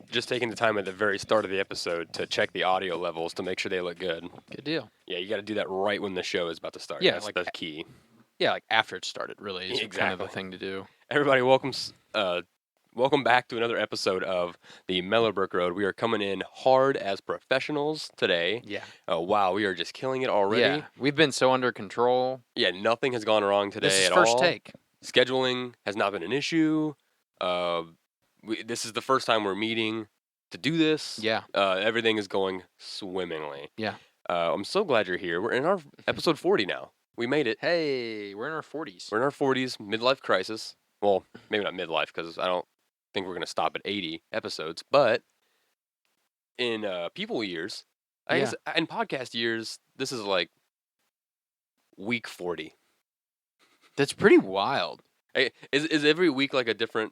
just taking the time at the very start of the episode to check the audio levels to make sure they look good. Good deal. Yeah, you got to do that right when the show is about to start. Yeah, That's like the key. Yeah, like after it started, really, is kind of Exactly. the thing to do. Everybody, welcome back to another episode of the Mellow Road. We are coming in hard as professionals today. Yeah. Oh, wow, we are just killing it already. Yeah, we've been so under control. Yeah, nothing has gone wrong today This is at first all. take. Scheduling has not been an issue. This is the first time we're meeting to do this. Yeah. Everything is going swimmingly. Yeah. I'm so glad you're here. We're in our episode 40 now. We made it. Hey, we're in our 40s. We're in our 40s, midlife crisis. Well, maybe not midlife because I don't think we're going to stop at 80 episodes. But in people years, I guess in podcast years, this is like week 40. That's pretty wild. Is every week like a different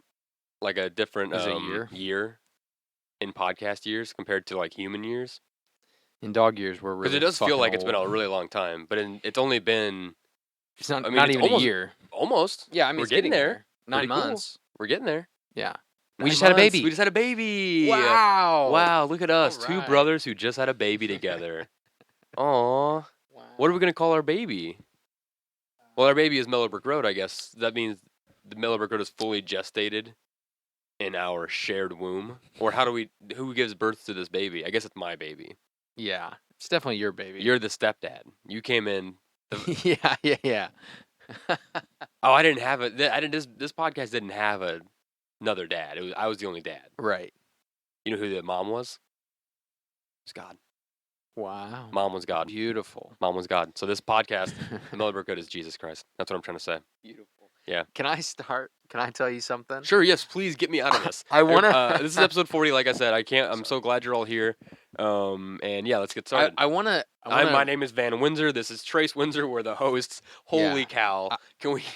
Is it a year? year in podcast years compared to like human years? In dog years, we're really Because it does feel fucking like it's been old. a really long time, but it's only been It's not. I mean, not it's even almost- a year. almost. Yeah, I mean, we're it's getting there. 9 Pretty cool. months. We're getting there. Yeah. 9 We just had a months. baby. We just had a baby. Wow. Wow, look at us. Two Alright. brothers who just had a baby together. Aw. Wow. What are we going to call our baby? Well, our baby is Mellow Road, I guess. That means the Mellow Road is fully gestated in our shared womb. Or who gives birth to this baby? I guess it's my baby. Yeah, it's definitely your baby. You're the stepdad. You came in. Yeah. Oh, I didn't have it. This podcast didn't have another dad. I was the only dad. Right. You know who the mom was? It was God. Wow. Mom was God. Beautiful. Mom was God. So this podcast, the Mellow Road, is Jesus Christ. That's what I'm trying to say. Beautiful. Yeah. Can I start? Can I tell you something? Sure. Yes. Please get me out of this. I wanna. This is episode 40. Like I said, I can't. I'm so glad you're all here. And yeah, let's get started. I wanna. My name is Van Windsor. This is Trace Windsor. We're the hosts. Holy cow!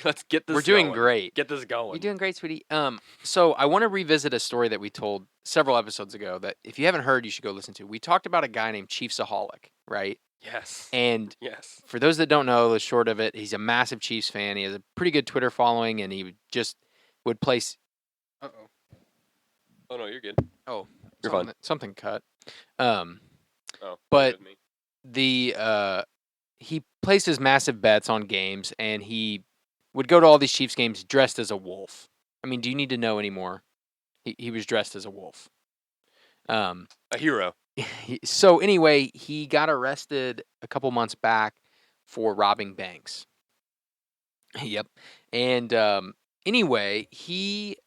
Let's get this. We're doing going. great. Get this going. You're doing great, sweetie. So I want to revisit a story that we told several episodes ago that if you haven't heard, you should go listen to. We talked about a guy named Chief Saholic, right? Yes. And Yes. for those that don't know, the short of it, he's a massive Chiefs fan. He has a pretty good Twitter following, and he just would place. Oh no, you're good. Oh, You're fine. something cut. Oh, But with me. he placed his massive bets on games, and he would go to all these Chiefs games dressed as a wolf. I mean, do you need to know anymore? He was dressed as a wolf. A hero. So anyway, he got arrested a couple months back for robbing banks. Yep. And anyway, he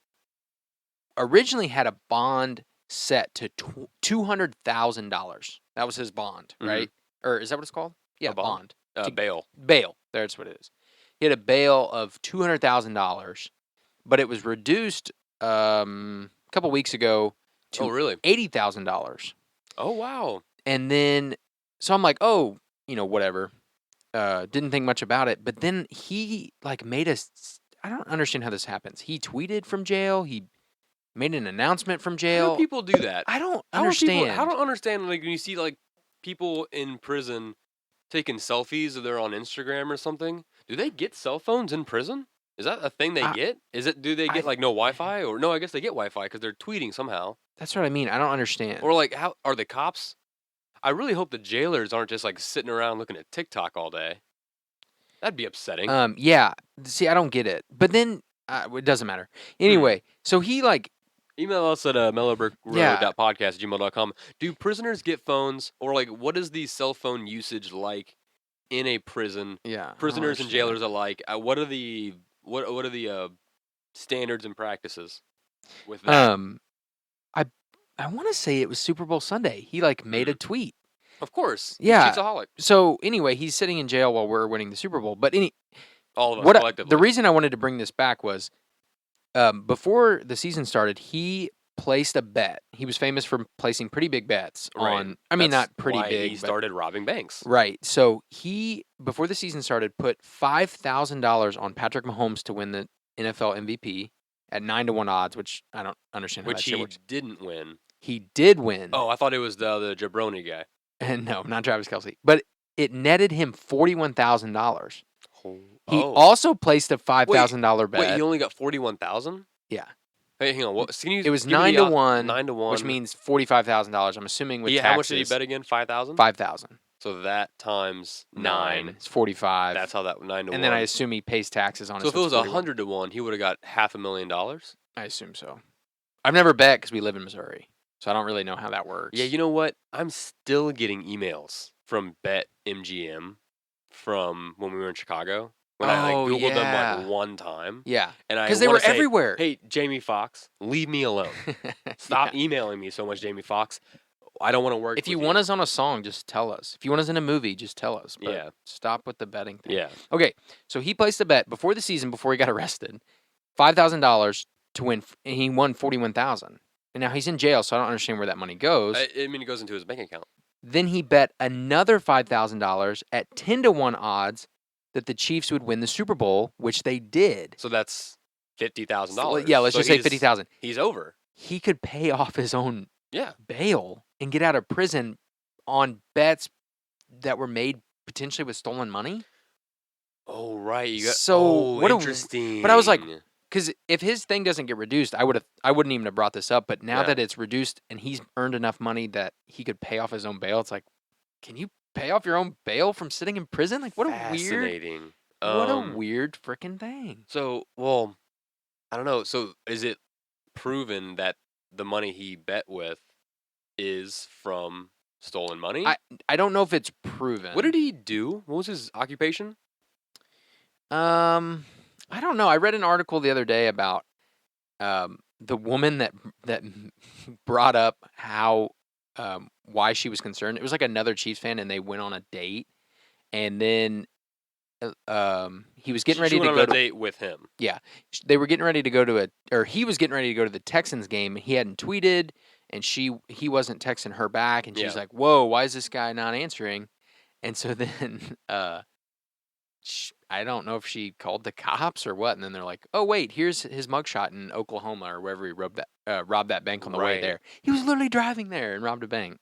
originally had a bond set to $200,000. That was his bond, right? Or is that what it's called? Yeah, A bond? bond. Bail. Bail. That's what it is. He had a bail of $200,000, but it was reduced a couple weeks ago to Oh really? $80,000. Oh wow. And then, so I'm like, oh, whatever. Didn't think much about it. But then he made I don't understand how this happens. He tweeted from jail. He made an announcement from How jail. do people do that? I don't How do understand. I don't understand like when you see like people in prison taking selfies or they're on Instagram or something. Do they get cell phones in prison? Is that a thing they get? Do they get like no Wi-Fi or no? I guess they get Wi-Fi because they're tweeting somehow. That's what I mean. I don't understand. Or like how are the cops? I really hope the jailers aren't just like sitting around looking at TikTok all day. That'd be upsetting. Yeah. See, I don't get it. But then it doesn't matter. Anyway, so he Email us at mellowbrickroad.podcast@gmail.com. Do prisoners get phones, or like what is the cell phone usage like in a prison? yeah. Prisoners and jailers alike. What are the standards and practices with that? I want to say it was Super Bowl Sunday. He made a tweet. Of course. Yeah. Cheesaholic. So anyway, he's sitting in jail while we're winning the Super Bowl. But All of us collectively. the reason I wanted to bring this back was before the season started, he placed a bet. He was famous for placing pretty big bets on. I mean, That's not pretty why big. He but- started robbing banks. right. So he, before the season started, put $5,000 on Patrick Mahomes to win the NFL MVP at 9-1 odds, which I don't understand how Which that shit he works. didn't win. He did win. Oh, I thought it was the jabroni guy. And no, not Travis Kelce. But it netted him $41,000. He Oh. also placed a $5,000 bet. Wait, he only got 41,000? Yeah. Hey, hang on. What? Can you It was give me 9 the to 1, 9-1? which means $45,000. I'm assuming with How much did he taxes, bet again? 5,000. 5,000. So that times 9 9. is 45. That's how that 9 to And 1. then I assume he pays taxes on it, So if so it it's was 41. 100 to 1, he would have got $500,000. I assume so. I've never bet because we live in Missouri, so I don't really know how that works. Yeah, you know what? I'm still getting emails from BetMGM from when we were in Chicago. When I Googled them like one time. Yeah. And I Because they wanna were say, everywhere. hey, Jamie Foxx, leave me alone. Stop emailing me so much, Jamie Foxx. I don't want to work If with you want us on a song, just tell us. If you want us in a movie, just tell us. But Yeah. stop with the betting thing. Yeah. Okay, so he placed a bet before the season, before he got arrested, $5,000 to win, and he won 41,000. And now he's in jail, so I don't understand where that money goes. I mean, it goes into his bank account. Then he bet another $5,000 at 10 to 1 odds that the Chiefs would win the Super Bowl, which they did. So that's $50,000. So, yeah, let's just say 50,000. He's over. He could pay off his own Yeah. bail and get out of prison on bets that were made potentially with stolen money. Oh, right. Interesting. But I was like, because if his thing doesn't get reduced, I wouldn't even have brought this up. But now that it's reduced and he's earned enough money that he could pay off his own bail, it's like, can you pay off your own bail from sitting in prison? Like, what a weird freaking thing. So, well, I don't know. So, is it proven that the money he bet with is from stolen money? I don't know if it's proven. What did he do? What was his occupation? I don't know. I read an article the other day about the woman that brought up how why she was concerned. It was like another Chiefs fan, and they went on a date, and then he was getting ready to go on a date with him. Yeah, they were getting ready to go to he was getting ready to go to the Texans game. He hadn't tweeted, and he wasn't texting her back, and she's like, "Whoa, why is this guy not answering?" And so then I don't know if she called the cops or what, and then they're like, "Oh wait, here's his mugshot in Oklahoma or wherever he robbed that bank on the way there. He was literally driving there and robbed a bank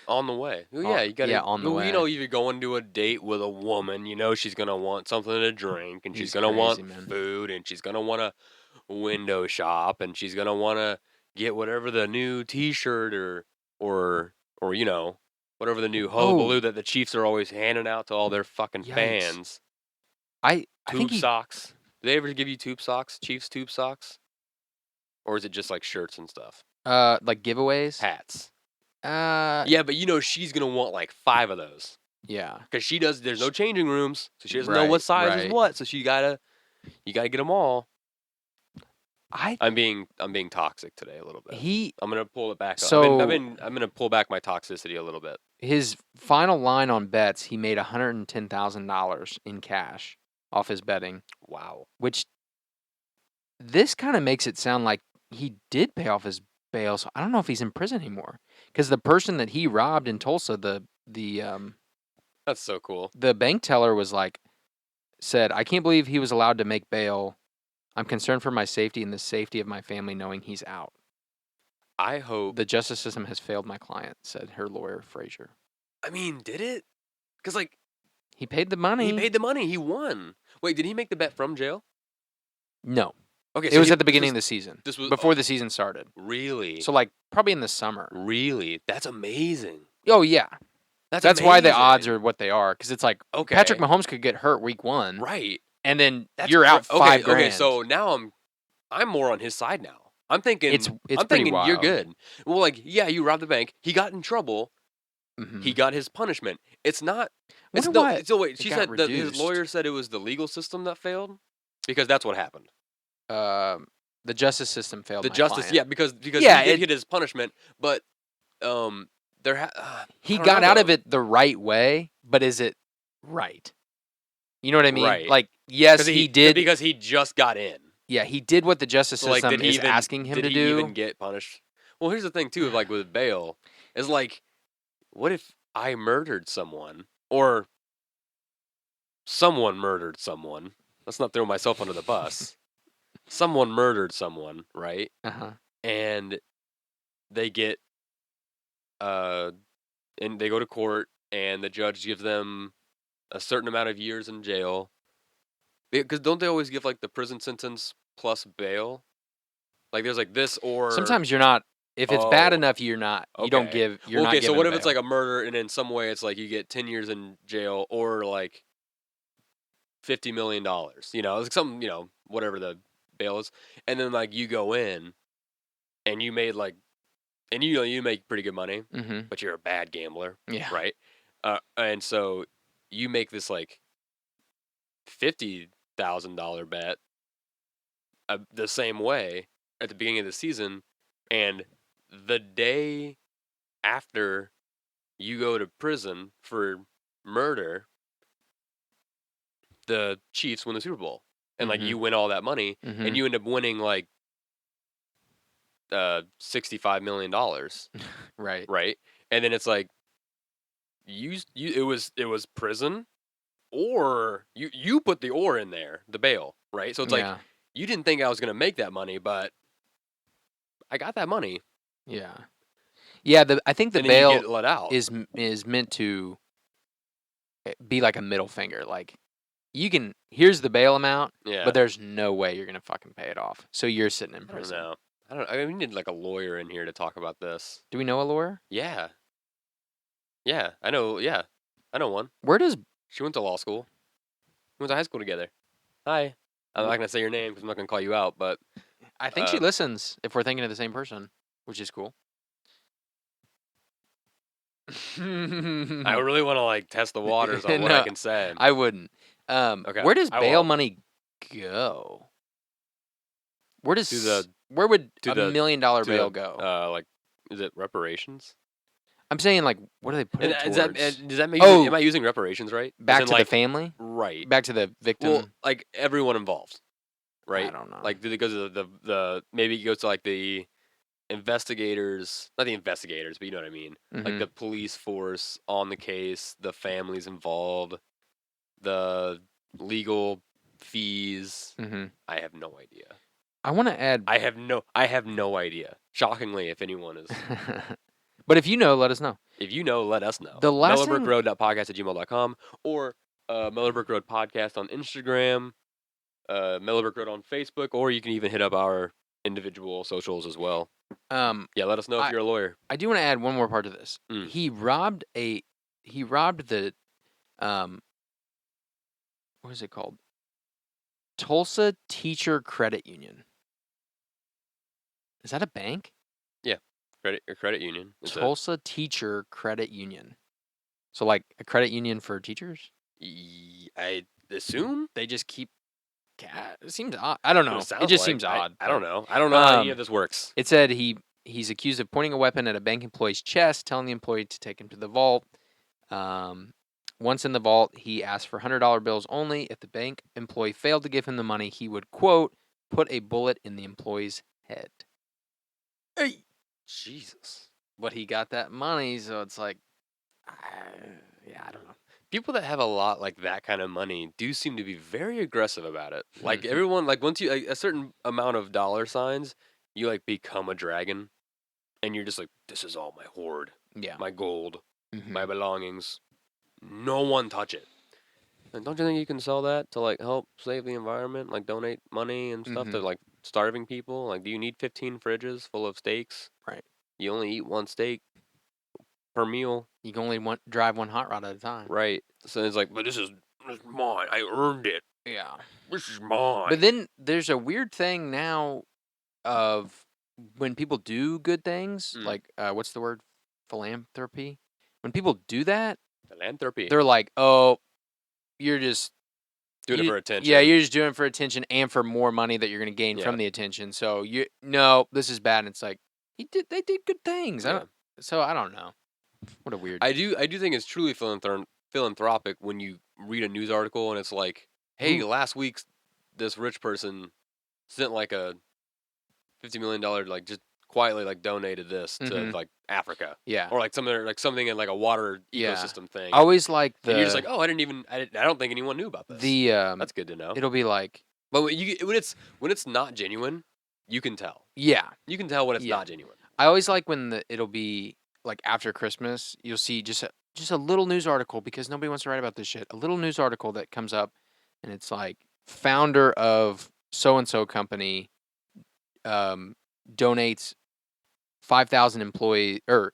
on the way." Well, yeah, you got on the way. You know, if you're going to a date with a woman, you know she's gonna want something to drink, and she's gonna want food, and she's gonna want to window shop, and she's gonna want to get whatever the new T-shirt or you know whatever the new hullabaloo that the Chiefs are always handing out to all their fucking fans. I think socks. Do they ever give you tube socks? Chiefs tube socks? Or is it just like shirts and stuff? Like giveaways? Hats. Yeah, but you know she's gonna want like 5 of those. Yeah. Because there's no changing rooms, so she doesn't know what size is what. So you gotta get them all. I'm being toxic today a little bit. I'm gonna pull it back. So I'm gonna pull back my toxicity a little bit. His final line on bets, he made $110,000 in cash off his betting. Wow. Which this kind of makes it sound like he did pay off his bail. So I don't know if he's in prison anymore. Because the person that he robbed in Tulsa, that's so cool. The bank teller said, "I can't believe he was allowed to make bail. I'm concerned for my safety and the safety of my family knowing he's out. I hope the justice system has failed my client," said her lawyer, Frazier. I mean, did it? Because he paid the money. He won. Wait, did he make the bet from jail? No. Okay, so it was at the beginning of the season. This was before the season started. Really? So probably in the summer. Really? That's amazing. Oh yeah. That's why the odds are what they are, because it's Patrick Mahomes could get hurt week 1, right? And then you're out $5,000. Okay, so now I'm more on his side now. I'm thinking I'm thinking wild. You're good. Well, you robbed the bank. He got in trouble. Mm-hmm. He got his punishment. It's not. So wait, she said that his lawyer said it was the legal system that failed, because that's what happened. The justice system failed. Client. because he did hit his punishment, but he got out of it the right way, but is it right? You know what I mean? Right. Yes, he did, because he just got in. Yeah, he did what the justice system is asking him to do. Did he even get punished? Well, here's the thing too, with bail, is what if I murdered someone, or someone murdered someone? Let's not throw myself under the bus. Someone murdered someone, right? Uh-huh. And they get, and they go to court, and the judge gives them a certain amount of years in jail. Because don't they always give the prison sentence plus bail? Like there's like this or Sometimes you're not. If it's bad oh, enough, you're not. You don't okay. give. You're Well, not okay, so giving what if it's bail. like a murder and in some way it's like you get 10 years in jail or like $50 million, you know, it's like some, you know, whatever the bail is. And then like you go in and you made like, and you know, you make pretty good money, Mm-hmm. but you're a bad gambler, Yeah. right? And so you make this like $50,000 bet the same way at the beginning of the season. And the day after you go to prison for murder, the Chiefs win the Super Bowl, and like Mm-hmm. you win all that money, Mm-hmm. and you end up winning like $65 million, Right. right? And then it's like it was prison, or you put the or in there, the bail, right? So it's like Yeah. you didn't think I was gonna make that money, but I got that money, Yeah. Yeah. I think the and then you bail get let out. is meant to be like a middle finger. Like you can. Here's the bail amount, Yeah, but there's no way you're gonna fucking pay it off. So you're sitting in I don't prison. know. I don't. I mean, we need like a lawyer in here to talk about this. Do we know a lawyer? Yeah, yeah, I know. Yeah, I know one. Where does She went to law school. We went to high school together. Hi. I'm not gonna say your name because I'm not gonna call you out, but I think she uh, listens if we're thinking of the same person, which is cool. I really want to like test the waters on what I No, can say. I wouldn't. Okay, Where does I bail will. money go? Where To does the where would to a the $1 million to bail the go? like, is it reparations? I'm saying like, what do they put And it is that towards? does that make am Oh, I using reparations right? As back in to the like family, right? back to the Well, victim. like everyone involved, I right? don't know. Like did it go to the maybe it goes to like the investigators, not the investigators, but you know what I mean. Like Hmm. the police force on the case, the families involved, the legal fees. Hmm. I have no idea. I want to add, I have no idea. Shockingly, if anyone is, but if you know, let us know. if you know, let us know. The last thing, mellowbrookroad.podcast@gmail.com or Mellowbrook Road Podcast on Instagram, Mellowbrook Road on Facebook, or you can even hit up our individual socials as well. um, Yeah, let us know if I you're a lawyer. I do want to add one more part to this. Mm. He robbed the um, what is it called? Tulsa Teacher Credit Union. Is that a bank? Yeah, credit union. Tulsa Teacher Credit Union. So like a credit union for teachers? I assume. They just keep it seems odd. I don't know. It just seems odd. I don't know. I don't know how any of this works. It said he's accused of pointing a weapon at a bank employee's chest, telling the employee to take him to the vault. Once in the vault, he asked for $100 bills only. If the bank employee failed to give him the money, he would, quote, put a bullet in the employee's head. Hey, Jesus. But he got that money, so it's like, yeah, I don't know. People that have a lot like that kind of money do seem to be very aggressive about it. Like everyone, like once you like, a certain amount of dollar signs, you like become a dragon, and you're just like, this is all my hoard, Yeah. my gold, Mhm. my belongings. No one touch it. And don't you think you can sell that to like help save the environment, like donate money and stuff to Mhm. like starving people? Like, do you need 15 fridges full of steaks? Right. You only eat one steak per meal, You can only drive one hot rod at a time. right? So it's like, but this is mine. I earned it. Yeah. This is mine. But then there's a weird thing now of when people do good things, like what's the word? Philanthropy. When people do that, Philanthropy. they're like, "Oh, you're just Doing it for attention. Yeah, you're just doing it for attention and for more money that you're going to gain from Yeah. the attention." So no, this is bad. And it's like they did good things. Yeah. I don't know. What a weird. I do think it's truly philanthropic when you read a news article and it's like, hey, last week this rich person sent like a $50 million, like just quietly like donated this to like Africa. Yeah. Or like something in like a water Yeah. ecosystem thing. I always like the. And you're just like, oh, I don't think anyone knew about this. That's good to know. It'll be like. But when it's not genuine, you can tell. Yeah. You can tell when it's not genuine. I always like when it'll be like after Christmas, you'll see just a little news article because nobody wants to write about this shit. A little news article that comes up, and it's like founder of so and so company donates 5,000 employees or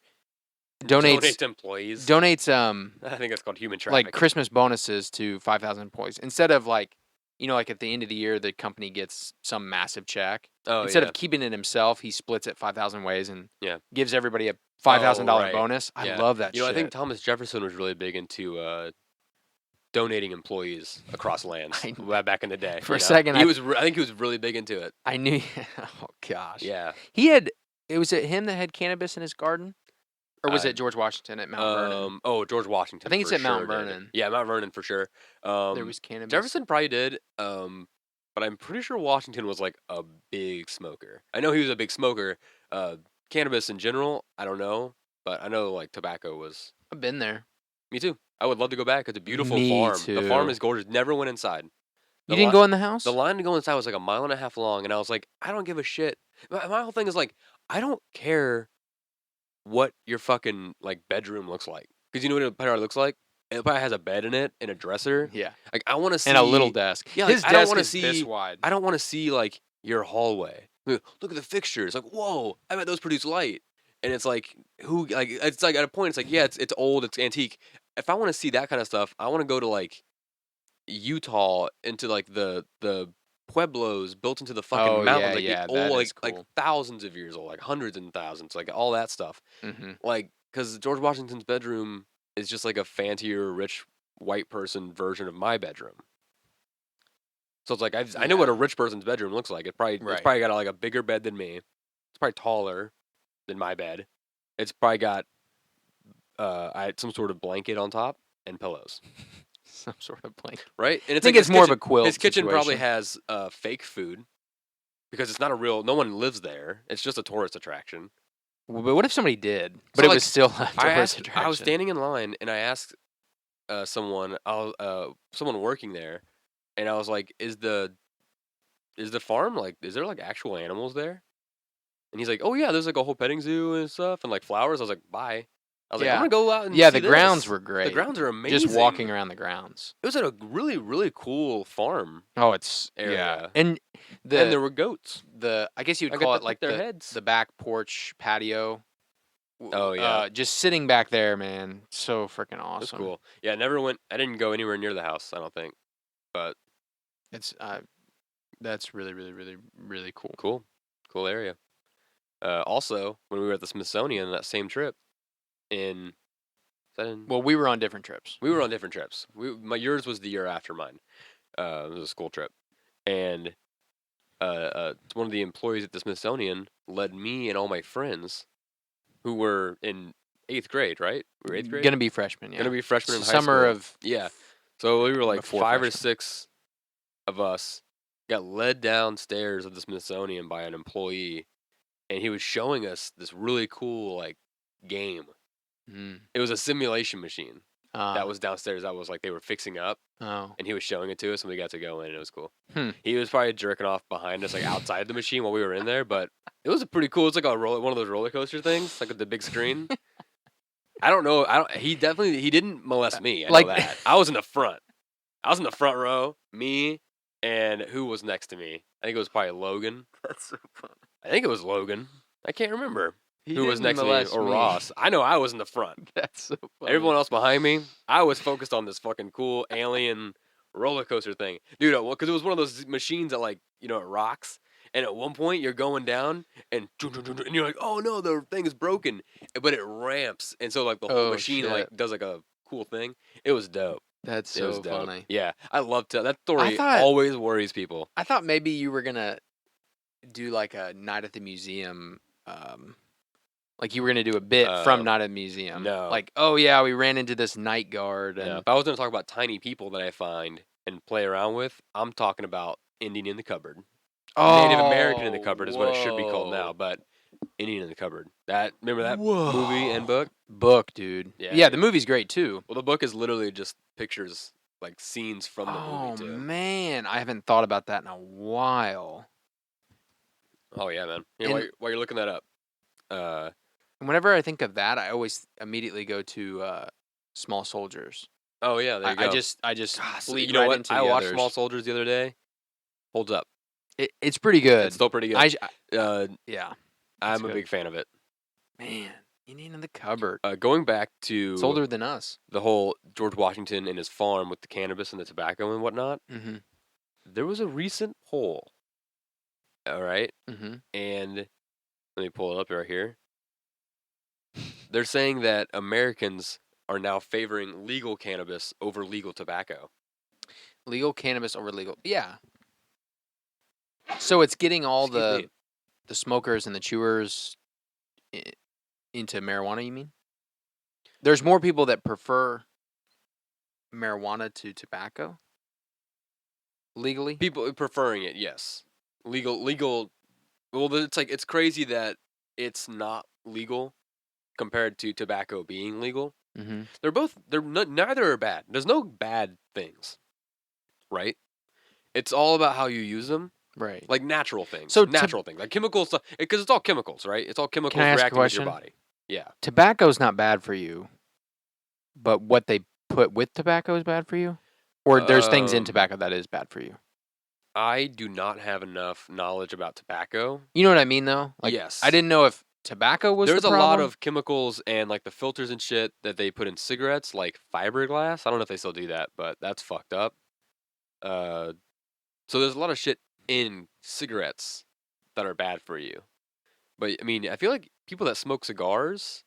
Donate to employees. donates I think that's called human like trafficking. Christmas bonuses to 5,000 employees instead of like like at the end of the year the company gets some massive check. Oh Instead yeah. of keeping it himself, he splits it 5,000 ways and Yeah. gives everybody a $5,000 right. bonus. I Yeah. love that You know, shit. I think Thomas Jefferson was really big into donating employees across lands back in the day. For a second, I think he was really big into it. I knew. Oh gosh. Yeah. It was it him that had cannabis in his garden, or was it George Washington at Mount Vernon? Oh, George Washington. I think it's at Mount did. Vernon. Yeah, Mount Vernon for sure. There was cannabis. Jefferson probably did. But I'm pretty sure Washington was like a big smoker. I know he was a big smoker. Cannabis in general, I don't know, but I know like tobacco was. I've been there. Me too. I would love to go back. It's a beautiful Me farm. too. The farm is gorgeous. Never went inside. You didn't go in the house? The line to go inside was like a mile and a half long, and I was like, I don't give a shit. My whole thing is like, I don't care what your fucking like bedroom looks like, because you know what it probably looks like. It probably has a bed in it and a dresser. Yeah. Like I want to see and a little desk. Yeah, his like, desk is this wide. I don't want to see like your hallway. Look at the fixtures. Like, whoa! I bet those produce light. And it's like it's like at a point it's like yeah it's old, it's antique. If I want to see that kind of stuff, I want to go to like Utah into like the pueblos built into the fucking mountains, like yeah, the old that is like cool. thousands of years old, like hundreds and thousands, like all that stuff. Mm-hmm. Like because George Washington's bedroom is just like a fancier, rich white person version of my bedroom. So it's like I know what a rich person's bedroom looks like. It's probably got like a bigger bed than me. It's probably taller than my bed. It's probably got I had some sort of blanket on top and pillows. Some sort of blanket, right? And I think it's more of a quilt. His kitchen probably situation. has fake food because it's not a real. No one lives there. It's just a tourist attraction. But what if somebody did? But So, it like, was still a tourist attraction. I was standing in line and I asked someone working there, and I was like, "Is the farm like? Is there like actual animals there?" And he's like, "Oh yeah, there's like a whole petting zoo and stuff, and like flowers." I was like, "Bye." I was like, "I'm gonna go out and see the grounds were great. The grounds are amazing. Just walking around the grounds. It was at a really really cool farm. Oh, it's area. and there were goats. I guess you'd call it like their heads. The back porch patio. Oh yeah, just sitting back there, man, so freaking awesome. That's cool. Yeah, I didn't go anywhere near the house. I don't think, but it's that's really really really really cool. Cool area. Also, when we were at the Smithsonian that same trip, well, we were on different trips. We were on different trips. Yours was the year after mine. It was a school trip, and one of the employees at the Smithsonian led me and all my friends, who were in 8th grade, right? We were 8th grade. Gonna be freshmen. Yeah. Gonna be freshmen in high summer school. of So we were like 5 freshmen. or 6 of us got led downstairs of the Smithsonian by an employee, and he was showing us this really cool like game. It was a simulation machine that was downstairs. That was like they were fixing up. Oh. And he was showing it to us, and we got to go in, and it was cool. He was probably jerking off behind us, like outside the machine while we were in there, but it was pretty cool. It's like one of those roller coaster things, like with the big screen. I don't know. He didn't molest me. I know that. I was in the front. I was in the front row. Me and who was next to me? I think it was probably Logan. That's so funny. I think it was Logan. I can't remember who was next to me or me. Ross. I know I was in the front. That's so funny. Everyone else behind me, I was focused on this fucking cool alien roller coaster thing, dude. Because it was one of those machines that it rocks. And at one point, you're going down, and you're like, "Oh no, the thing is broken," but it ramps, and so like the whole machine does like a cool thing. It was dope. That's so funny. Yeah, I love that story. Always worries people. I thought maybe you were gonna do like a night at the museum, like you were gonna do a bit from Night at the Museum. No, like oh yeah, we ran into this night guard. And if I was gonna talk about tiny people that I find and play around with, I'm talking about Indian in the Cupboard. Native American in the Cupboard is what it should be called now, but Indian in the Cupboard. Remember that movie and book? Book, dude. Yeah, the movie's great too. Well, the book is literally just pictures, like scenes from the movie too. Oh man, I haven't thought about that in a while. Oh yeah, man. While you're looking that up, whenever I think of that, I always immediately go to Small Soldiers. Oh yeah, there you go. I just you know what? I watched Small Soldiers the other day. Holds up. It's pretty good. It's still pretty good. Yeah. I'm a good. big fan of it. Man, Indian in the cupboard. Going back to It's older than us. the whole George Washington and his farm with the cannabis and the tobacco and whatnot. Mm-hmm. There was a recent poll. All right, Mm-hmm. and let me pull it up right here. They're saying that Americans are now favoring legal cannabis over legal tobacco. Legal cannabis over legal. Yeah. So it's getting all Excuse me. the smokers and the chewers into marijuana, you mean? There's more people that prefer marijuana to tobacco legally? People preferring it, yes. Legal. Well, it's crazy that it's not legal compared to tobacco being legal. Mm-hmm. Neither are bad. There's no bad things, right? It's all about how you use them. Right. Like natural things. So Natural things. Like chemical stuff. Because it's all chemicals, right? It's all chemicals Can I ask a reacting with your question? body. Yeah. Tobacco's not bad for you, but what they put with tobacco is bad for you? Or there's things in tobacco that is bad for you? I do not have enough knowledge about tobacco. You know what I mean, though? Like, Yes. I didn't know if tobacco was There's the a problem. lot of chemicals and like the filters and shit that they put in cigarettes, like fiberglass. I don't know if they still do that, but that's fucked up. So there's a lot of shit in cigarettes that are bad for you. But I mean, I feel like people that smoke cigars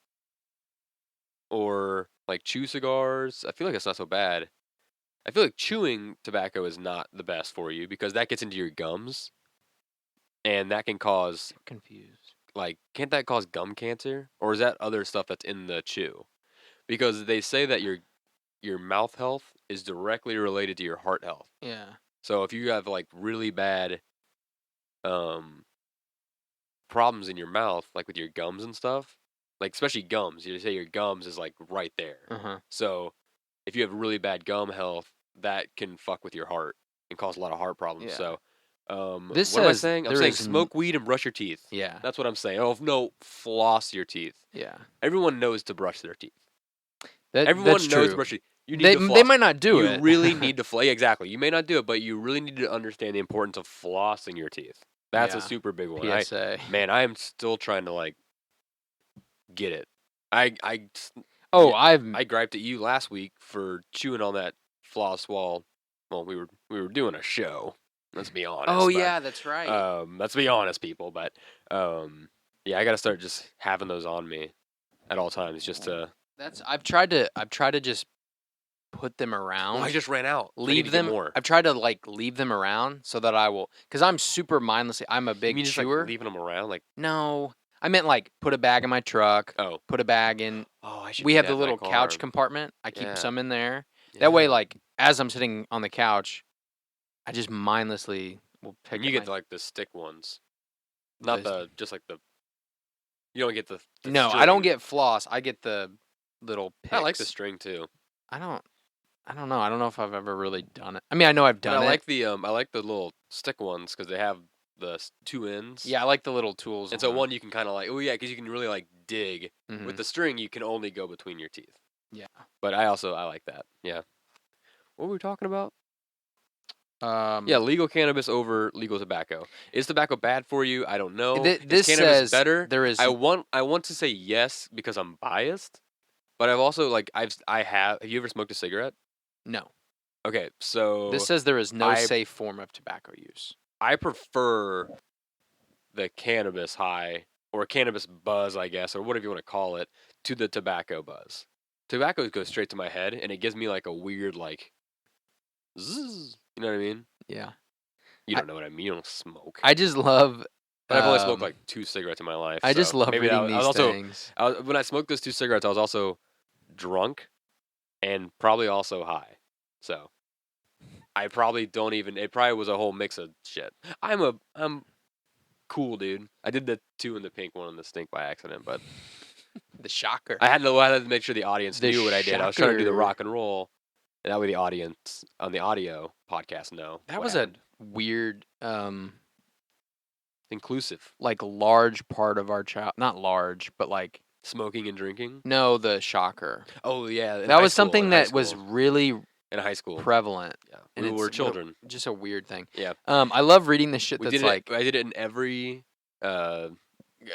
or like chew cigars, I feel like it's not so bad. I feel like chewing tobacco is not the best for you because that gets into your gums and that can cause I'm confused. like can't that cause gum cancer or is that other stuff that's in the chew? Because they say that your mouth health is directly related to your heart health. Yeah. So if you have like really bad problems in your mouth, like with your gums and stuff, like especially gums, you say your gums is like right there. Uh-huh. So if you have really bad gum health, that can fuck with your heart and cause a lot of heart problems. Yeah. So This what am I says saying? I'm there saying is smoke weed and brush your teeth. Yeah. That's what I'm saying. Oh no, floss your teeth. Yeah. Everyone knows to brush their teeth. That's Everyone knows true. to brush your teeth. You need to floss. They might not do it. You really need to floss. Yeah, exactly. You may not do it, but you really need to understand the importance of flossing your teeth. That's a Yeah. super big one. PSA. I am still trying to like get it. I griped at you last week for chewing on that floss while we were doing a show. Let's be honest. Oh yeah, that's right. Let's be honest, people. But yeah, I gotta start just having those on me at all times, just to. I've tried to just put them around. Well, I just ran out. Leave them. More. I've tried to like leave them around so that I will, because I'm super mindlessly. I'm a big you mean just, chewer. Like, leaving them around, like no, I meant like put a bag in my truck. Oh, put a bag in. Oh, I should. We do have that the in my little car. couch compartment. I keep Yeah. some in there. Yeah. That way, like as I'm sitting on the couch, I just mindlessly will pick. And you get like the stick ones, not just like the. You don't get the no, string. I don't get floss. I get the little picks. I like the string too. I don't know. I don't know if I've ever really done it. I mean, I know I've done it. I like the little stick ones because they have the two ends. Yeah, I like the little tools. And so one you can kind of like, oh yeah, because you can really like dig. Mm-hmm. With the string, you can only go between your teeth. Yeah. But I like that. Yeah. What were we talking about? Yeah, legal cannabis over legal tobacco. Is tobacco bad for you? I don't know. This is cannabis says better? There is. I want to say yes because I'm biased, but I've also like I have. Have you ever smoked a cigarette? No. Okay, so this says there is no safe form of tobacco use. I prefer the cannabis high or cannabis buzz, I guess, or whatever you want to call it, to the tobacco buzz. Tobacco goes straight to my head, and it gives me like a weird like, zzz, you know what I mean? Yeah. You don't know what I mean. You don't smoke. I just love. But I've only smoked like 2 cigarettes in my life. I just love reading these things. When I smoked those 2 cigarettes, I was also drunk and probably also high. So I probably don't even. It probably was a whole mix of shit. I'm cool, dude. I did the 2 in the pink, 1 in the stink by accident, but the shocker. I had to make sure the audience knew what I did. I was trying to do the rock and roll, and that way the audience on the audio podcast know. That was a weird, inclusive, like large part of our not large, but like smoking and drinking. No, the shocker. Oh yeah, that was something that was really in high school. prevalent. Yeah, And we were it's children. just a weird thing. Yeah, I love reading the shit we that's did it. like I did it in every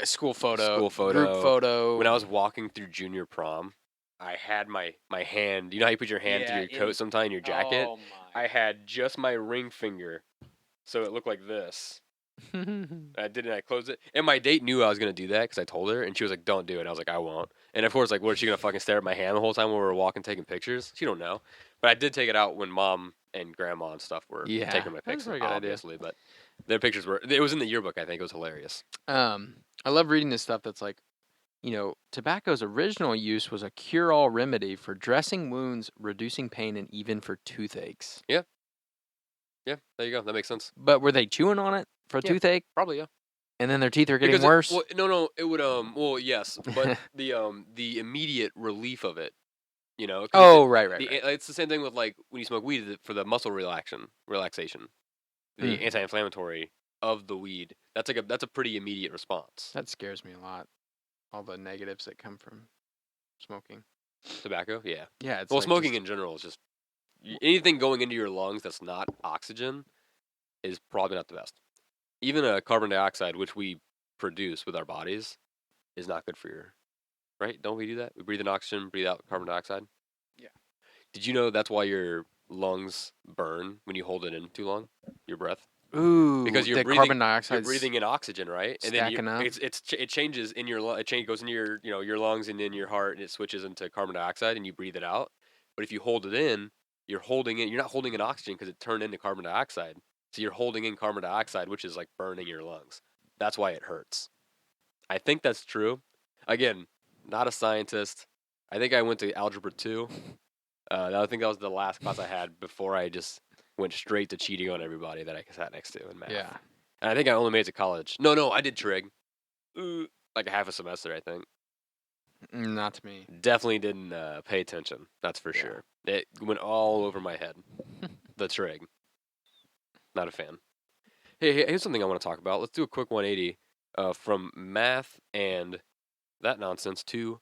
school photo, school photo, group photo. When I was walking through junior prom, I had my hand. You know how you put your hand through your coat sometimes in your jacket? Oh my! I had just my ring finger, so it looked like this. I did it. I closed it, and my date knew I was gonna do that because I told her, and she was like, "Don't do it." And I was like, "I won't." And of course, like, what is she gonna fucking stare at my hand the whole time when we were walking, taking pictures? She don't know. But I did take it out when mom and grandma and stuff were Yeah, taking my that's a pictures, pretty good idea. obviously. But their pictures were. It was in the yearbook. I think it was hilarious. I love reading this stuff that's like, tobacco's original use was a cure-all remedy for dressing wounds, reducing pain, and even for toothaches. Yeah. Yeah, there you go. That makes sense. But were they chewing on it for a toothache? Probably, yeah. And then their teeth are getting Because worse? no, it would well, yes, but the immediate relief of it, you know. Oh, right. It's the same thing with like when you smoke weed for the muscle relaxation, the anti-inflammatory of the weed. That's a pretty immediate response. That scares me a lot. All the negatives that come from smoking. Tobacco, yeah. Yeah, it's well, like smoking in general is just anything going into your lungs that's not oxygen is probably not the best. Even carbon dioxide, which we produce with our bodies, is not good for your. Right? Don't we do that? We breathe in oxygen, breathe out carbon dioxide. Yeah. Did you know that's why your lungs burn when you hold it in too long? Your breath. Ooh, Because you're the breathing, carbon dioxide. You're breathing in oxygen, right? And stacking then up. it changes in your it goes into your your lungs and in your heart, and it switches into carbon dioxide, and you breathe it out. But if you hold it in, you're not holding in oxygen because it turned into carbon dioxide. So you're holding in carbon dioxide, which is like burning your lungs. That's why it hurts. I think that's true. Again, not a scientist. I think I went to algebra 2. I think that was the last class I had before I just went straight to cheating on everybody that I sat next to in math. Yeah. And I think I only made it to college. No, I did trig. Like a half a semester, I think. Not to me. Definitely didn't pay attention. That's for sure. It went all over my head. The trig. Not a fan. Hey, here's something I want to talk about. Let's do a quick 180 from math and that nonsense to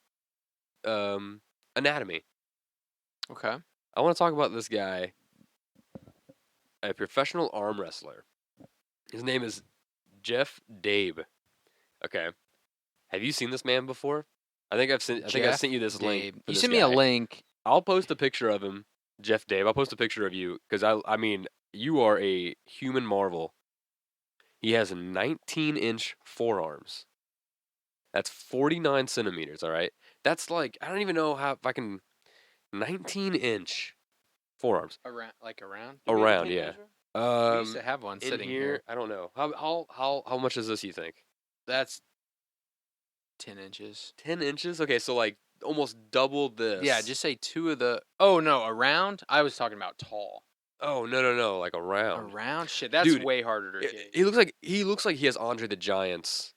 anatomy. Okay. I want to talk about this guy, a professional arm wrestler. His name is Jeff Dabe. Okay. Have you seen this man before? I think I've sent you this link. You sent me a link. I'll post a picture of him, Jeff Dabe. I'll post a picture of you because I mean, you are a human marvel. He has 19-inch forearms. That's 49 centimeters, all right? That's like, I don't even know if I can, 19-inch forearms. Around? Around, yeah. We used to have one in sitting here. I don't know. How much is this, you think? That's 10 inches. 10 inches? Okay, so like almost double this. Yeah, just say two of the. Oh, no, around? I was talking about tall. Oh, no, like around. Around? Shit, that's Dude, way harder to get. He looks like he has Andre the Giant's.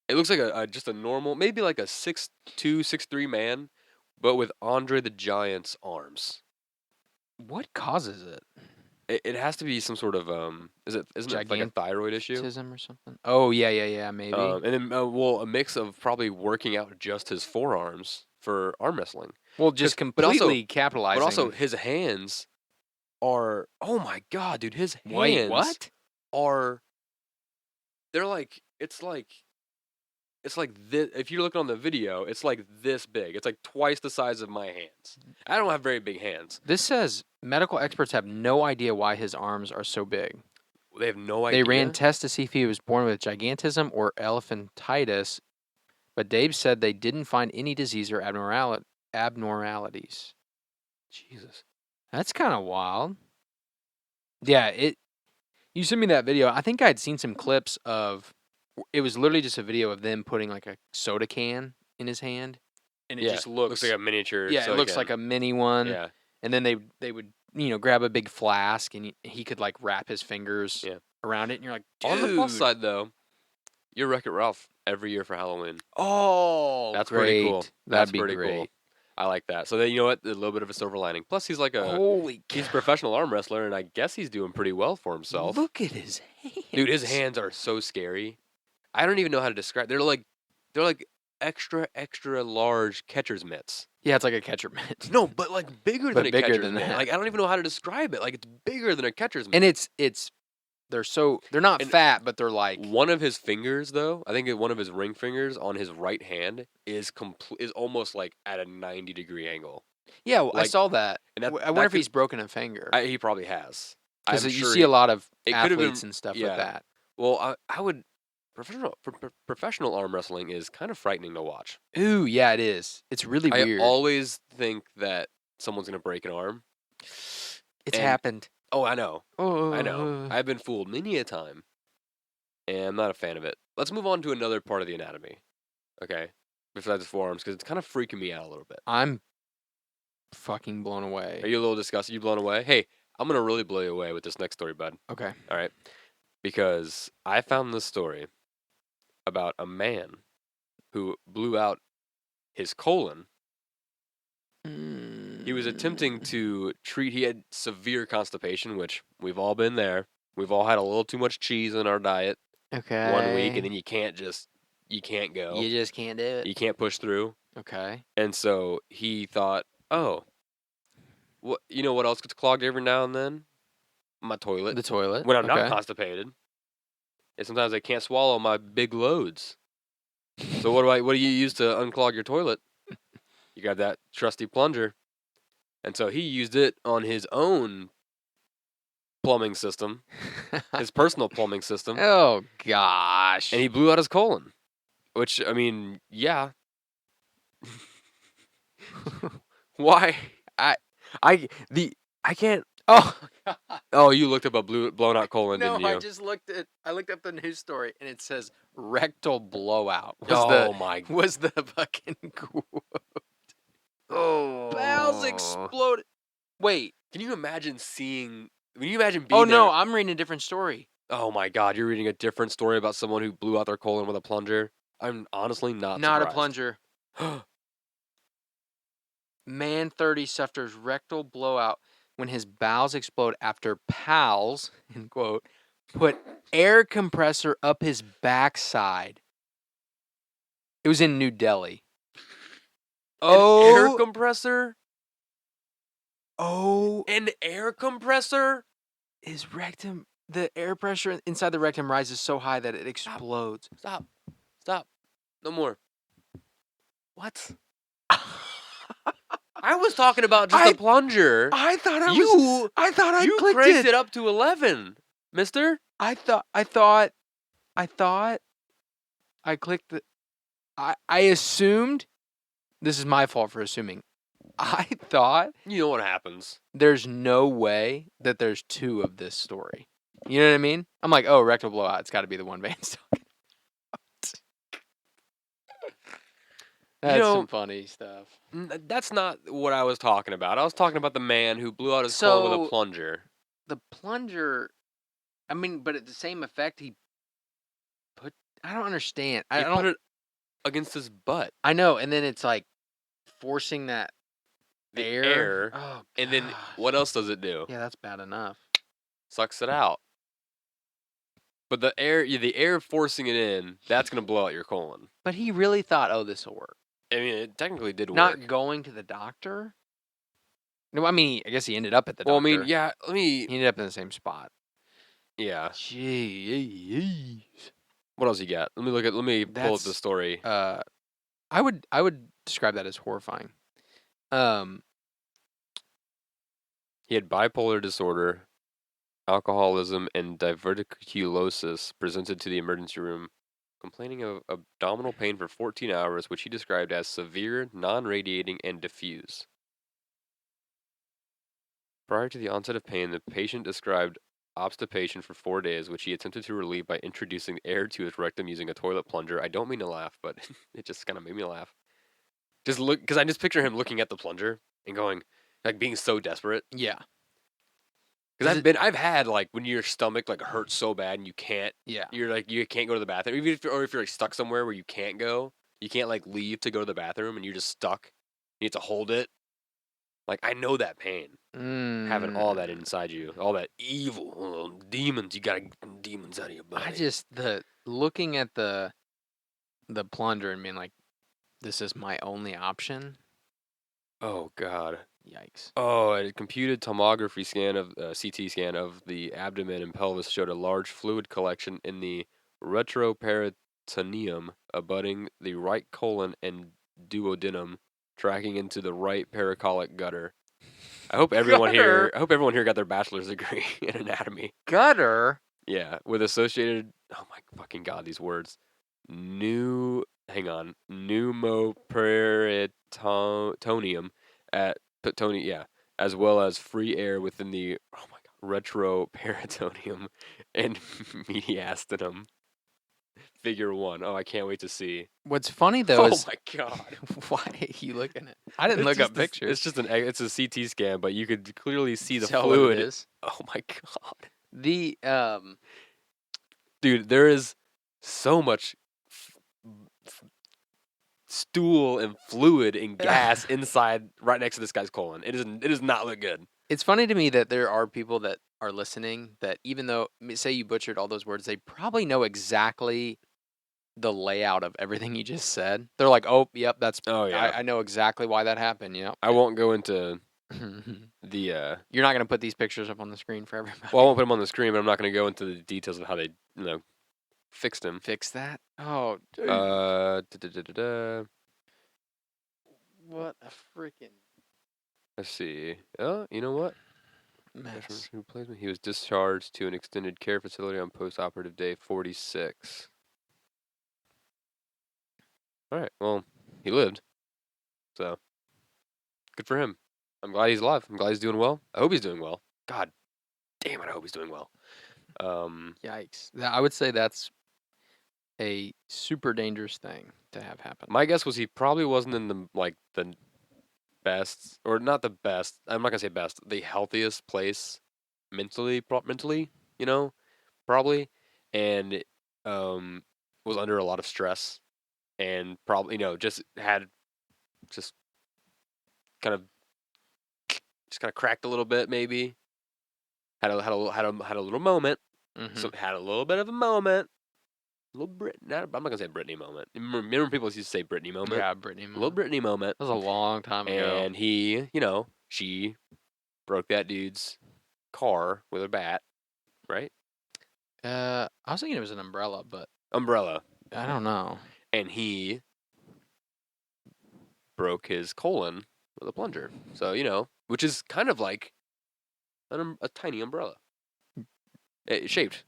It looks like just a normal, maybe like a 6'2", 6'3" man, but with Andre the Giant's arms. What causes it? It has to be some sort of isn't it like a thyroid issue? Gigantism or something? Oh, yeah, maybe. And then a mix of probably working out just his forearms for arm wrestling. Well, just completely capitalizing. But also his hands are, oh my god, dude, his hands Wait, what? are, they're like, it's like this. If you're looking on the video, it's like this big. It's like twice the size of my hands. I don't have very big hands. This says medical experts have no idea why his arms are so big. They have no idea. They ran tests to see if he was born with gigantism or elephantitis, but Dave said they didn't find any disease or abnormalities. Jesus. That's kind of wild. Yeah, you sent me that video. I think I'd seen some clips of, it was literally just a video of them putting like a soda can in his hand, and it just looks like a miniature. Yeah, it looks like a mini one. Yeah, and then they would grab a big flask, and he could like wrap his fingers around it, and you're like, dude. On the plus side though, you're Wreck-It Ralph every year for Halloween. Oh, that's great. Pretty cool. That'd be pretty great. Cool. I like that. So then, you know what? A little bit of a silver lining. Plus, he's like he's a professional arm wrestler, and I guess he's doing pretty well for himself. Look at his hands, dude. His hands are so scary. I don't even know how to describe. They're like extra, extra large catcher's mitts. Yeah, it's like a catcher mitt. No, but like bigger than But a bigger catcher's than mitt. that. Like I don't even know how to describe it. Like it's bigger than a catcher's mitt. And they're not And fat, but they're like one of his fingers, though, I think one of his ring fingers on his right hand is almost like at a 90-degree angle. yeah. Well, I Like, saw that. and I wonder if he's broken a finger he probably has. because I'm you sure see a lot of it could have athletes been. and stuff with Yeah. that. Well, I would professional arm wrestling is kind of frightening to watch. Ooh, yeah, it is. It's really I weird. always think that someone's gonna break an arm. It's and- happened. Oh, I know. I know. Oh. I've been fooled many a time, and I'm not a fan of it. Let's move on to another part of the anatomy. Okay, besides the forearms, because it's kind of freaking me out a little bit. I'm fucking blown away. Are you a little disgusted? You blown away? Hey, I'm gonna really blow you away with this next story, bud. Okay. All right, because I found this story about a man who blew out his colon. He was attempting to treat. He had severe constipation, which we've all been there. We've all had a little too much cheese in our diet Okay. 1 week, and then you can't go. You just can't do it. You can't push through. Okay. And so he thought, oh, what else gets clogged every now and then? My toilet. The toilet. When I'm not Okay. constipated. And sometimes I can't swallow my big loads. So what do you use to unclog your toilet? You got that trusty plunger. And so he used it on his own plumbing system, his personal plumbing system, Oh gosh. and he blew out his colon. Which, I mean, yeah. Why? I can't. Oh. Oh, you looked up a blown out colon, No, didn't you? I just looked up the news story and it says rectal blowout. My! Was the fucking quote. Oh, Bowels exploded. Wait. Can you imagine being? Oh there? no, I'm reading a different story. Oh my God, you're reading a different story about someone who blew out their colon with a plunger. I'm honestly not Not a surprised. plunger. Man 30 suffers rectal blowout when his bowels explode after pals, in quote, put air compressor up his backside. It was in New Delhi. An air compressor? Oh, An air compressor? his rectum, the air pressure inside the rectum rises so high that it explodes. Stop. No more. What? I was talking about just a plunger. I thought I You clicked cranked it up to 11, mister. I thought I clicked the I assumed, this is my fault for assuming. I thought You know what happens. there's no way that there's two of this story. You know what I mean? I'm like, oh, rectal blowout. It's got to be the one Van's talking about. That's some funny stuff. That's not what I was talking about. I was talking about the man who blew out his colon with a So- plunger. The plunger, I mean, but at the same effect, he put. I don't understand. He I put don't. it against his butt. I know, and then it's like forcing that The air. air. Oh, And then gosh. what else does it do? Yeah, that's bad enough. Sucks it out. But the air forcing it in, that's gonna blow out your colon. But he really thought, oh, this will work. I mean, it technically did Not work. going to the doctor. No, I mean, I guess he ended up at the Well, I doctor. mean, yeah. He ended up in the same spot. Yeah. Jeez. What else you got? Let me pull up the That's- story. I would describe that as horrifying. He had bipolar disorder, alcoholism, and diverticulosis. Presented to the emergency room, complaining of abdominal pain for 14 hours, which he described as severe, non-radiating, and diffuse. Prior to the onset of pain, the patient described obstipation for 4 days, which he attempted to relieve by introducing air to his rectum using a toilet plunger. I don't mean to laugh, but it just kind of made me laugh. Just look, because I just picture him looking at the plunger and going, like, being so desperate. Yeah. Because I've had, like, when your stomach, like, hurts so bad and you can't, Yeah. you're like, you can't go to the bathroom. Even if you're like stuck somewhere where you can't go, you can't, like, leave to go to the bathroom and you're just stuck. You have to hold it. Like, I know that pain. Having all that inside you, all that evil demons, you gotta get them demons out of your body. Looking at the plunger and being like, This is my only option. Oh God. Yikes. Oh, a computed tomography scan of CT scan of the abdomen and pelvis showed a large fluid collection in the retroperitoneum abutting the right colon and duodenum, tracking into the right pericolic gutter. I hope everyone Gutter. here. I hope everyone here got their bachelor's degree in anatomy. Gutter. Yeah, with associated. Oh my fucking god, these words. Hang on. Pneumoperitonium at yeah, as well as free air within the retroperitoneum and mediastinum. Figure 1. Oh, I can't wait to see. What's funny though Oh is my god. why are you looking at? I didn't look up pictures. It's just it's a CT scan, but you could clearly see the Tell what it fluid. is. Oh my god. The Dude, there is so much stool and fluid and gas inside right next to this guy's colon. It does not look good. It's funny to me that there are people that are listening that even though say you butchered all those words, they probably know exactly the layout of everything you just said. They're like, "Oh, yep, that's Oh yeah. I know exactly why that happened." Yep. I won't go into the You're not going to put these pictures up on the screen for everybody. well, I won't put them on the screen, but I'm not going to go into the details of how they, fixed him. Fix that? Oh, dude. What a freaking Let's see. Oh, you know what? mess. Replacement. He was discharged to an extended care facility on post-operative day 46. All right. Well, he lived. So, good for him. I'm glad he's alive. I'm glad he's doing well. I hope he's doing well. God damn it, I hope he's doing well. Yikes. I would say that's a super dangerous thing to have happen. My guess was he probably wasn't in the best, or not the best. I'm not gonna say best. The healthiest place mentally, probably, and was under a lot of stress, and probably just had just kind of cracked a little bit, maybe had a little moment. So had a little bit of a moment. A little I'm not gonna say Britney moment. Remember people used to say Britney moment? Yeah, Britney moment. A little Britney moment. That was a long time ago. And he, she broke that dude's car with a bat, right? I was thinking it was an umbrella, but Umbrella. I don't know. And he broke his colon with a plunger. So, which is kind of like a tiny umbrella. Shaped.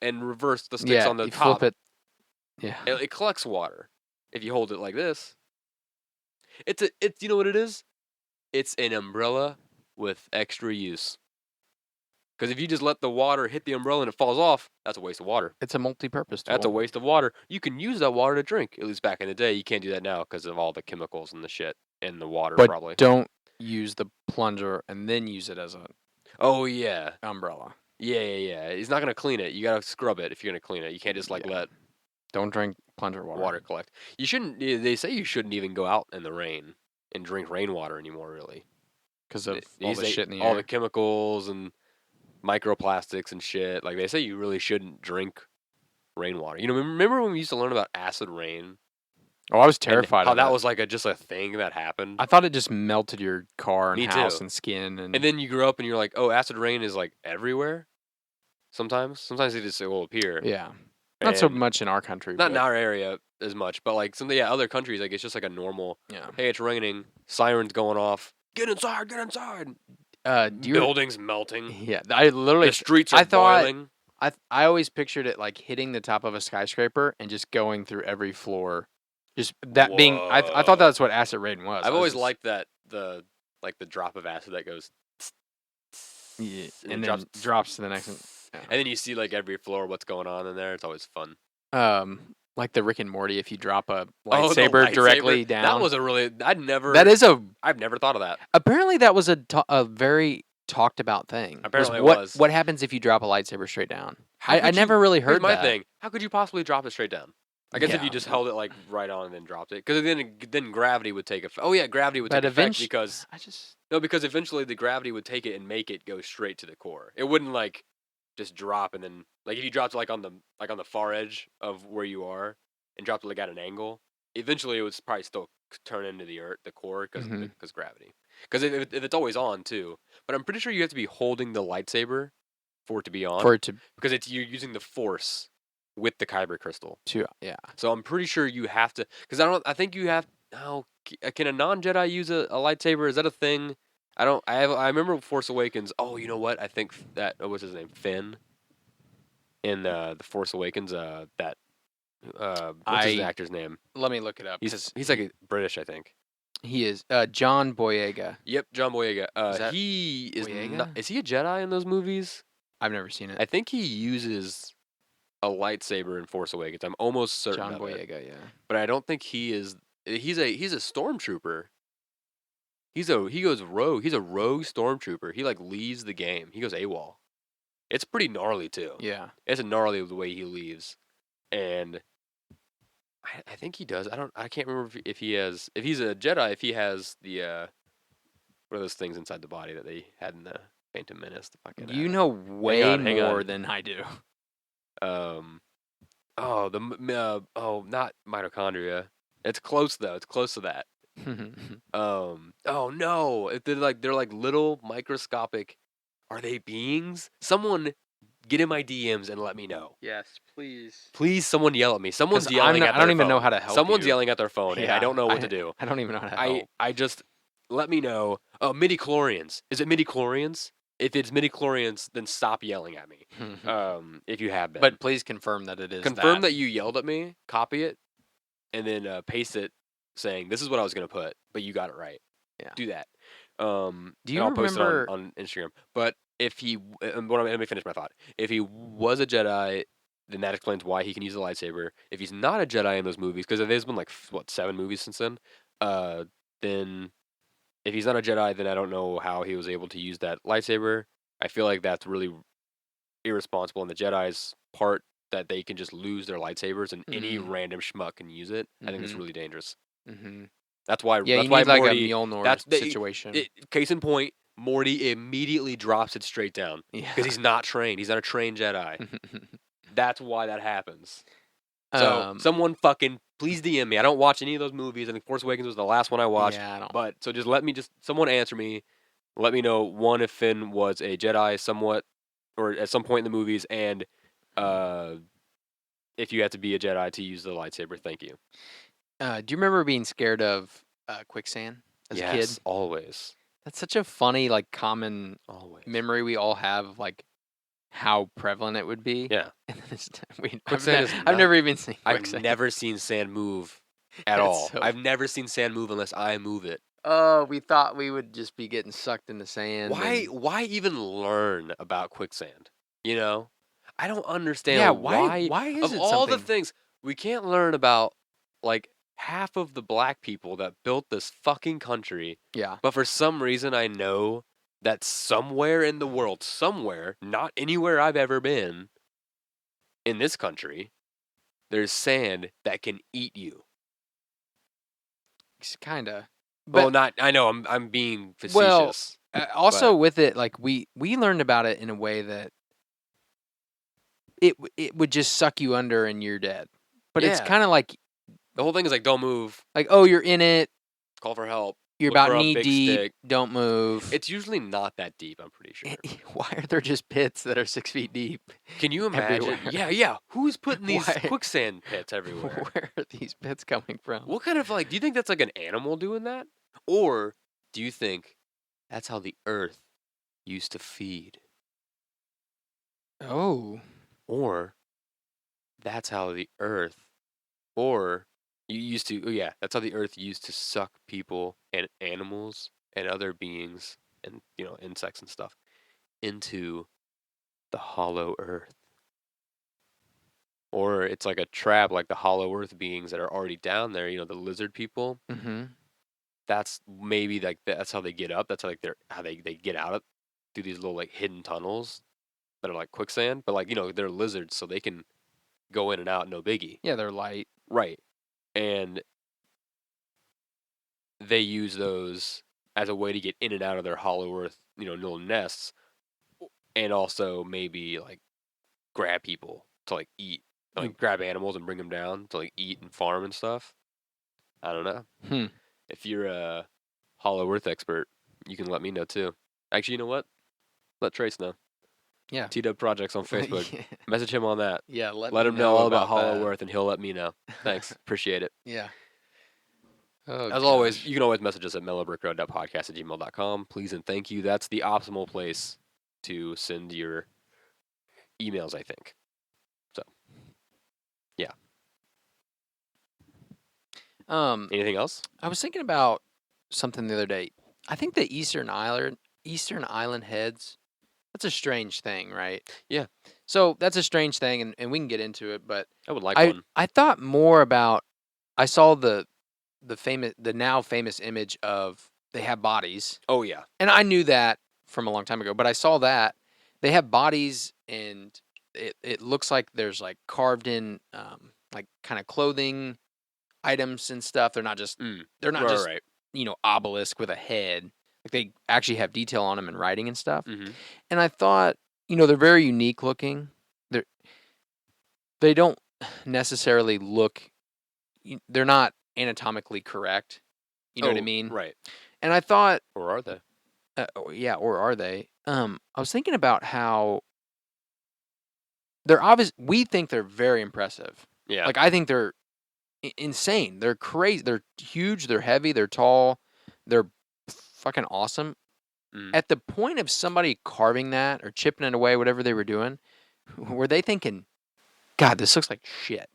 And reverse the sticks on the you top. flip it. Yeah. It collects water. If you hold it like this. It's you know what it is? It's an umbrella with extra use. Because if you just let the water hit the umbrella and it falls off, that's a waste of water. It's a multi-purpose tool. That's a waste of water. You can use that water to drink. At least back in the day, you can't do that now because of all the chemicals and the shit in the water. But probably don't use the plunger and then use it as a umbrella. Yeah. He's not gonna clean it. You gotta scrub it if you're gonna clean it. You can't just let Don't drink plunger water. collect. You shouldn't. They say you shouldn't even go out in the rain and drink rainwater anymore. Really, because of all the shit in the all air. the chemicals and microplastics and shit. Like they say, you really shouldn't drink rainwater. Remember when we used to learn about acid rain? Oh, I was terrified. How that was like just a thing that happened. I thought it just melted your car and Me house too. and skin, and then you grow up and you're like, oh, acid rain is like everywhere. Sometimes it just will appear. Yeah, not so much in our country. Not in our area as much, but like other countries, like it's just like a normal. Yeah. Hey, it's raining. Sirens going off. Get inside! Get inside! Buildings melting. Yeah, I literally. The streets are boiling. I always pictured it like hitting the top of a skyscraper and just going through every floor. Just that being, I thought that's what acid rain was. I've always liked that the drop of acid that goes. Yeah, and then drops to the next one. Yeah. And then you see like every floor what's going on in there. It's always fun. Like the Rick and Morty, if you drop a lightsaber directly down. That was a really I've never thought of that. Apparently, that was a very talked about thing. Apparently, it was. What happens if you drop a lightsaber straight down? I never really heard that. Thing. How could you possibly drop it straight down? I guess if you just held it like right on and then dropped it, because then gravity would take effect. Oh yeah, gravity would take effect because because eventually the gravity would take it and make it go straight to the core. It wouldn't like just drop and then like if you dropped it like on the far edge of where you are and dropped it like at an angle, eventually it would probably still turn into the earth, the core, because Mm-hmm. gravity. Because if it's always on too, but I'm pretty sure you have to be holding the lightsaber for it to be on, For it because you're using the force with the kyber crystal. yeah. So I'm pretty sure you have to, because I think you have. Oh, can a non-Jedi use a lightsaber? Is that a thing? I don't. I remember Force Awakens. Oh, you know what? I think that what's his name, Finn, in the Force Awakens. That what's his I actor's name? Let me look it up because He's like British, I think. he is John Boyega. Yep, John Boyega. Is that He is not. Boyega? Is he a Jedi in those movies? I've never seen it. I think he uses a lightsaber in Force Awakens. I'm almost certain John of it, Boyega, yeah. but I don't think he is. He's a stormtrooper. He goes rogue. He's a rogue stormtrooper. He like leaves the game. He goes AWOL. It's pretty gnarly too. Yeah. It's gnarly the way he leaves, and I think he does. I can't remember if he has. If he's a Jedi, if he has the what are those things inside the body that they had in the Phantom Menace? The fucking You know way hang more on. than I do. Oh not mitochondria. It's close though. It's close to that. Oh no! They're like little microscopic. Are they beings? Someone get in my DMs and let me know. Yes, please. Please, someone yell at me. 'Cause Someone's I'm yelling not, at I their don't even know phone. how to help Someone's you. yelling at their phone, and I don't know what to do. I don't even know how to help. I just let me know. Oh, midi chlorians. Is it midi chlorians? If it's midi chlorians, then stop yelling at me. If you have been. But please confirm that it is Confirm that you yelled at me. Copy it, and then paste it, saying this is what I was gonna put, but you got it right. Yeah. Do that. Do you and I'll remember post it on Instagram. But if he, let me finish my thought. If he was a Jedi, then that explains why he can use the lightsaber. If he's not a Jedi in those movies, because there's been like what 7 movies since then, then if he's not a Jedi, then I don't know how he was able to use that lightsaber. I feel like that's really irresponsible on the Jedi's part that they can just lose their lightsabers and any random schmuck can use it. I think it's really dangerous. Mm-hmm. That's why. Yeah, That's you why need like Morty. a Mjolnir situation. Case in point, Morty immediately drops it straight down Yeah. because he's not trained. He's not a trained Jedi. That's why that happens. So someone fucking please DM me. I don't watch any of those movies. I think Force Awakens was the last one I watched. Yeah, I don't. But so just someone answer me. Let me know one if Finn was a Jedi somewhat or at some point in the movies, and if you had to be a Jedi to use the lightsaber. Thank you. Do you remember being scared of quicksand as a kid? Yes, always. That's such a funny, like, common Always. memory we all have of, like, how prevalent it would be. Yeah. And Quicksand is I've never even seen quicksand. I've never seen sand move at That's all. so I've never seen sand move unless I move it. Oh, we thought we would just be getting sucked in the sand. Why even learn about quicksand? You know? I don't understand Yeah, why is of it all the something? things we can't learn about like half of the black people that built this fucking country. Yeah. But for some reason I know that somewhere in the world, somewhere, not anywhere I've ever been in this country, there's sand that can eat you. Kinda. Well, not. I know. I'm being facetious. Well, also with it, like we learned about it in a way that it would just suck you under and you're dead. But it's Yeah. kind of like The whole thing is like, don't move. like, oh, you're in it. Call for help. You're Look for about a knee big deep. stick. Don't move. It's usually not that deep. I'm pretty sure. Why are there just pits that are 6 feet deep? Can you imagine? Everywhere? Yeah. Who's putting these Why? quicksand pits everywhere? Where are these pits coming from? What kind of like? Do you think that's like an animal doing that, or do you think that's how the Earth used to feed, Oh. or that's how the Earth, or you used to? Oh yeah, that's how the Earth used to suck people and animals and other beings and insects and stuff into the hollow Earth. Or it's like a trap, like the hollow Earth beings that are already down there. The lizard people. Mm-hmm. That's maybe like that's how they get up. That's how they get out of through these little like hidden tunnels that are like quicksand. But like they're lizards, so they can go in and out, no biggie. Yeah, they're light. Right, and they use those as a way to get in and out of their hollow Earth, little nests, and also maybe like grab people to like eat. Like grab animals and bring them down to like eat and farm and stuff. I don't know. Hmm. If you're a Hollow Earth expert, you can let me know too. Actually, you know what? Let Trace know. Yeah. T-Dub Projects on Facebook. Message him on that. Yeah. Let Let me him know know all about about Hollow that. Earth, and he'll let me know. Thanks. Appreciate it. Yeah. Oh, As always, you can always message us at mellowbrickroad.podcast@gmail.com. Please and thank you. That's the optimal place to send your emails, I think. So, yeah. Anything else? I was thinking about something the other day. I think the Eastern Island heads, that's a strange thing, right? Yeah. So that's a strange thing, and we can get into it, but I would like one. I thought more about, I saw the now famous image of they have bodies, Oh, yeah. and I knew that from a long time ago, but I saw that they have bodies, and it looks like there's like carved in like kind of clothing items and stuff. They're not just Right. obelisk with a head. Like they actually have detail on them in writing and stuff. Mm-hmm. And I thought, they're very unique looking. They don't necessarily look. They're not anatomically correct. You know what I mean? Right. And I thought, Or are they? yeah, or are they? I was thinking about how they're obvious. We think they're very impressive. Yeah. Like I think they're insane. They're crazy. They're huge. They're heavy. They're tall. They're fucking awesome. Mm. At the point of somebody carving that or chipping it away, whatever they were doing, were they thinking, God, this looks like shit?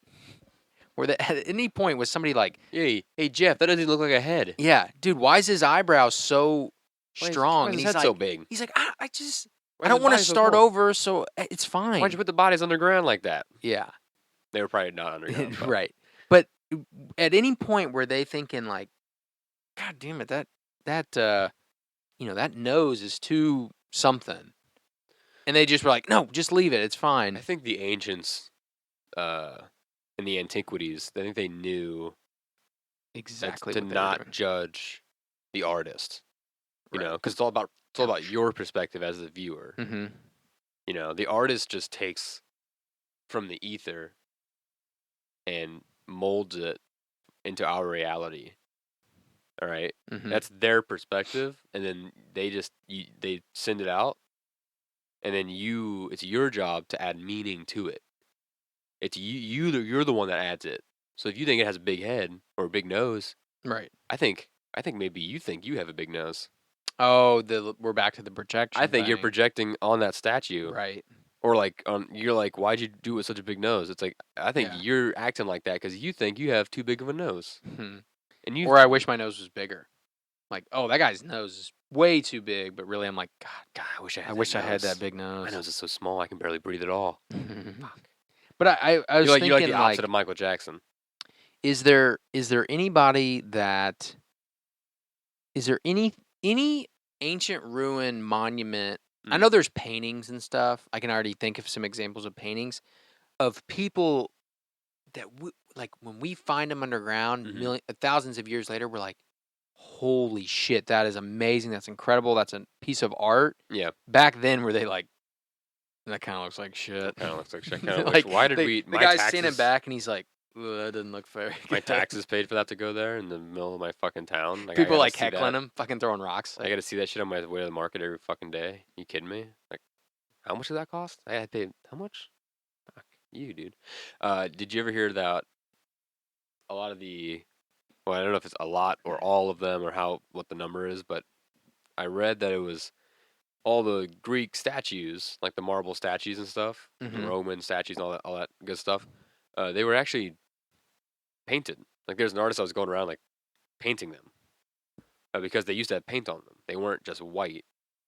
Were they, at any point was somebody like, Hey, Jeff, that doesn't look like a head. yeah, dude, why is his eyebrow so strong? Why is And his head so big? he's like, I don't want to start over, so it's fine. Why'd you put the bodies underground like that? Yeah. They were probably not underground. Right. But at any point were they thinking like, God damn it, that nose is too something. And they just were like, no, just leave it. It's fine. I think the ancients, in the antiquities, I think they knew Exactly to what they were not doing. judge the artist. You Right. know, because it's all about your perspective as the viewer. Mm-hmm. You know, the artist just takes from the ether and molds it into our reality. All right, Mm-hmm. that's their perspective, and then they send it out, and then it's your job to add meaning to it. It's you're the one that adds it. So if you think it has a big head or a big nose, Right. I think maybe you think you have a big nose. Oh, we're back to the projection. I think you're thing. projecting on that statue. Right. Or like you're like, why'd you do it with such a big nose? It's like I think Yeah. you're acting like that because you think you have too big of a nose, and you Or I wish my nose was bigger. Like, oh, that guy's nose is way too big, but really, I'm like, God, I wish I had. I that wish I nose. had that big nose. My nose is so small, I can barely breathe at all. Fuck. But I was thinking, You're like the opposite of Michael Jackson. Is there anybody that is there any ancient ruin monument? I know there's paintings and stuff. I can already think of some examples of paintings of people that like when we find them underground, thousands of years later, we're like, holy shit, that is amazing. That's incredible. That's a piece of art. Yeah. Back then, were they like, that kind of looks like shit. Kind of looks like shit. Kind of Like, why did the guy's standing back and he's like, that doesn't look very good. My taxes paid for that to go there in the middle of my fucking town. Like, People like heckling him, fucking throwing rocks. I got to see that shit on my way to the market every fucking day. You kidding me? Like, how much did that cost? I had to pay how much? Fuck you, dude. Did you ever hear that a lot of well, I don't know if it's a lot or all of them or what the number is, but I read that it was all the Greek statues, like the marble statues and stuff, the Roman statues and all that good stuff. They were actually painted. Like there's an artist that was going around like painting them because they used to have paint on them. They weren't just white.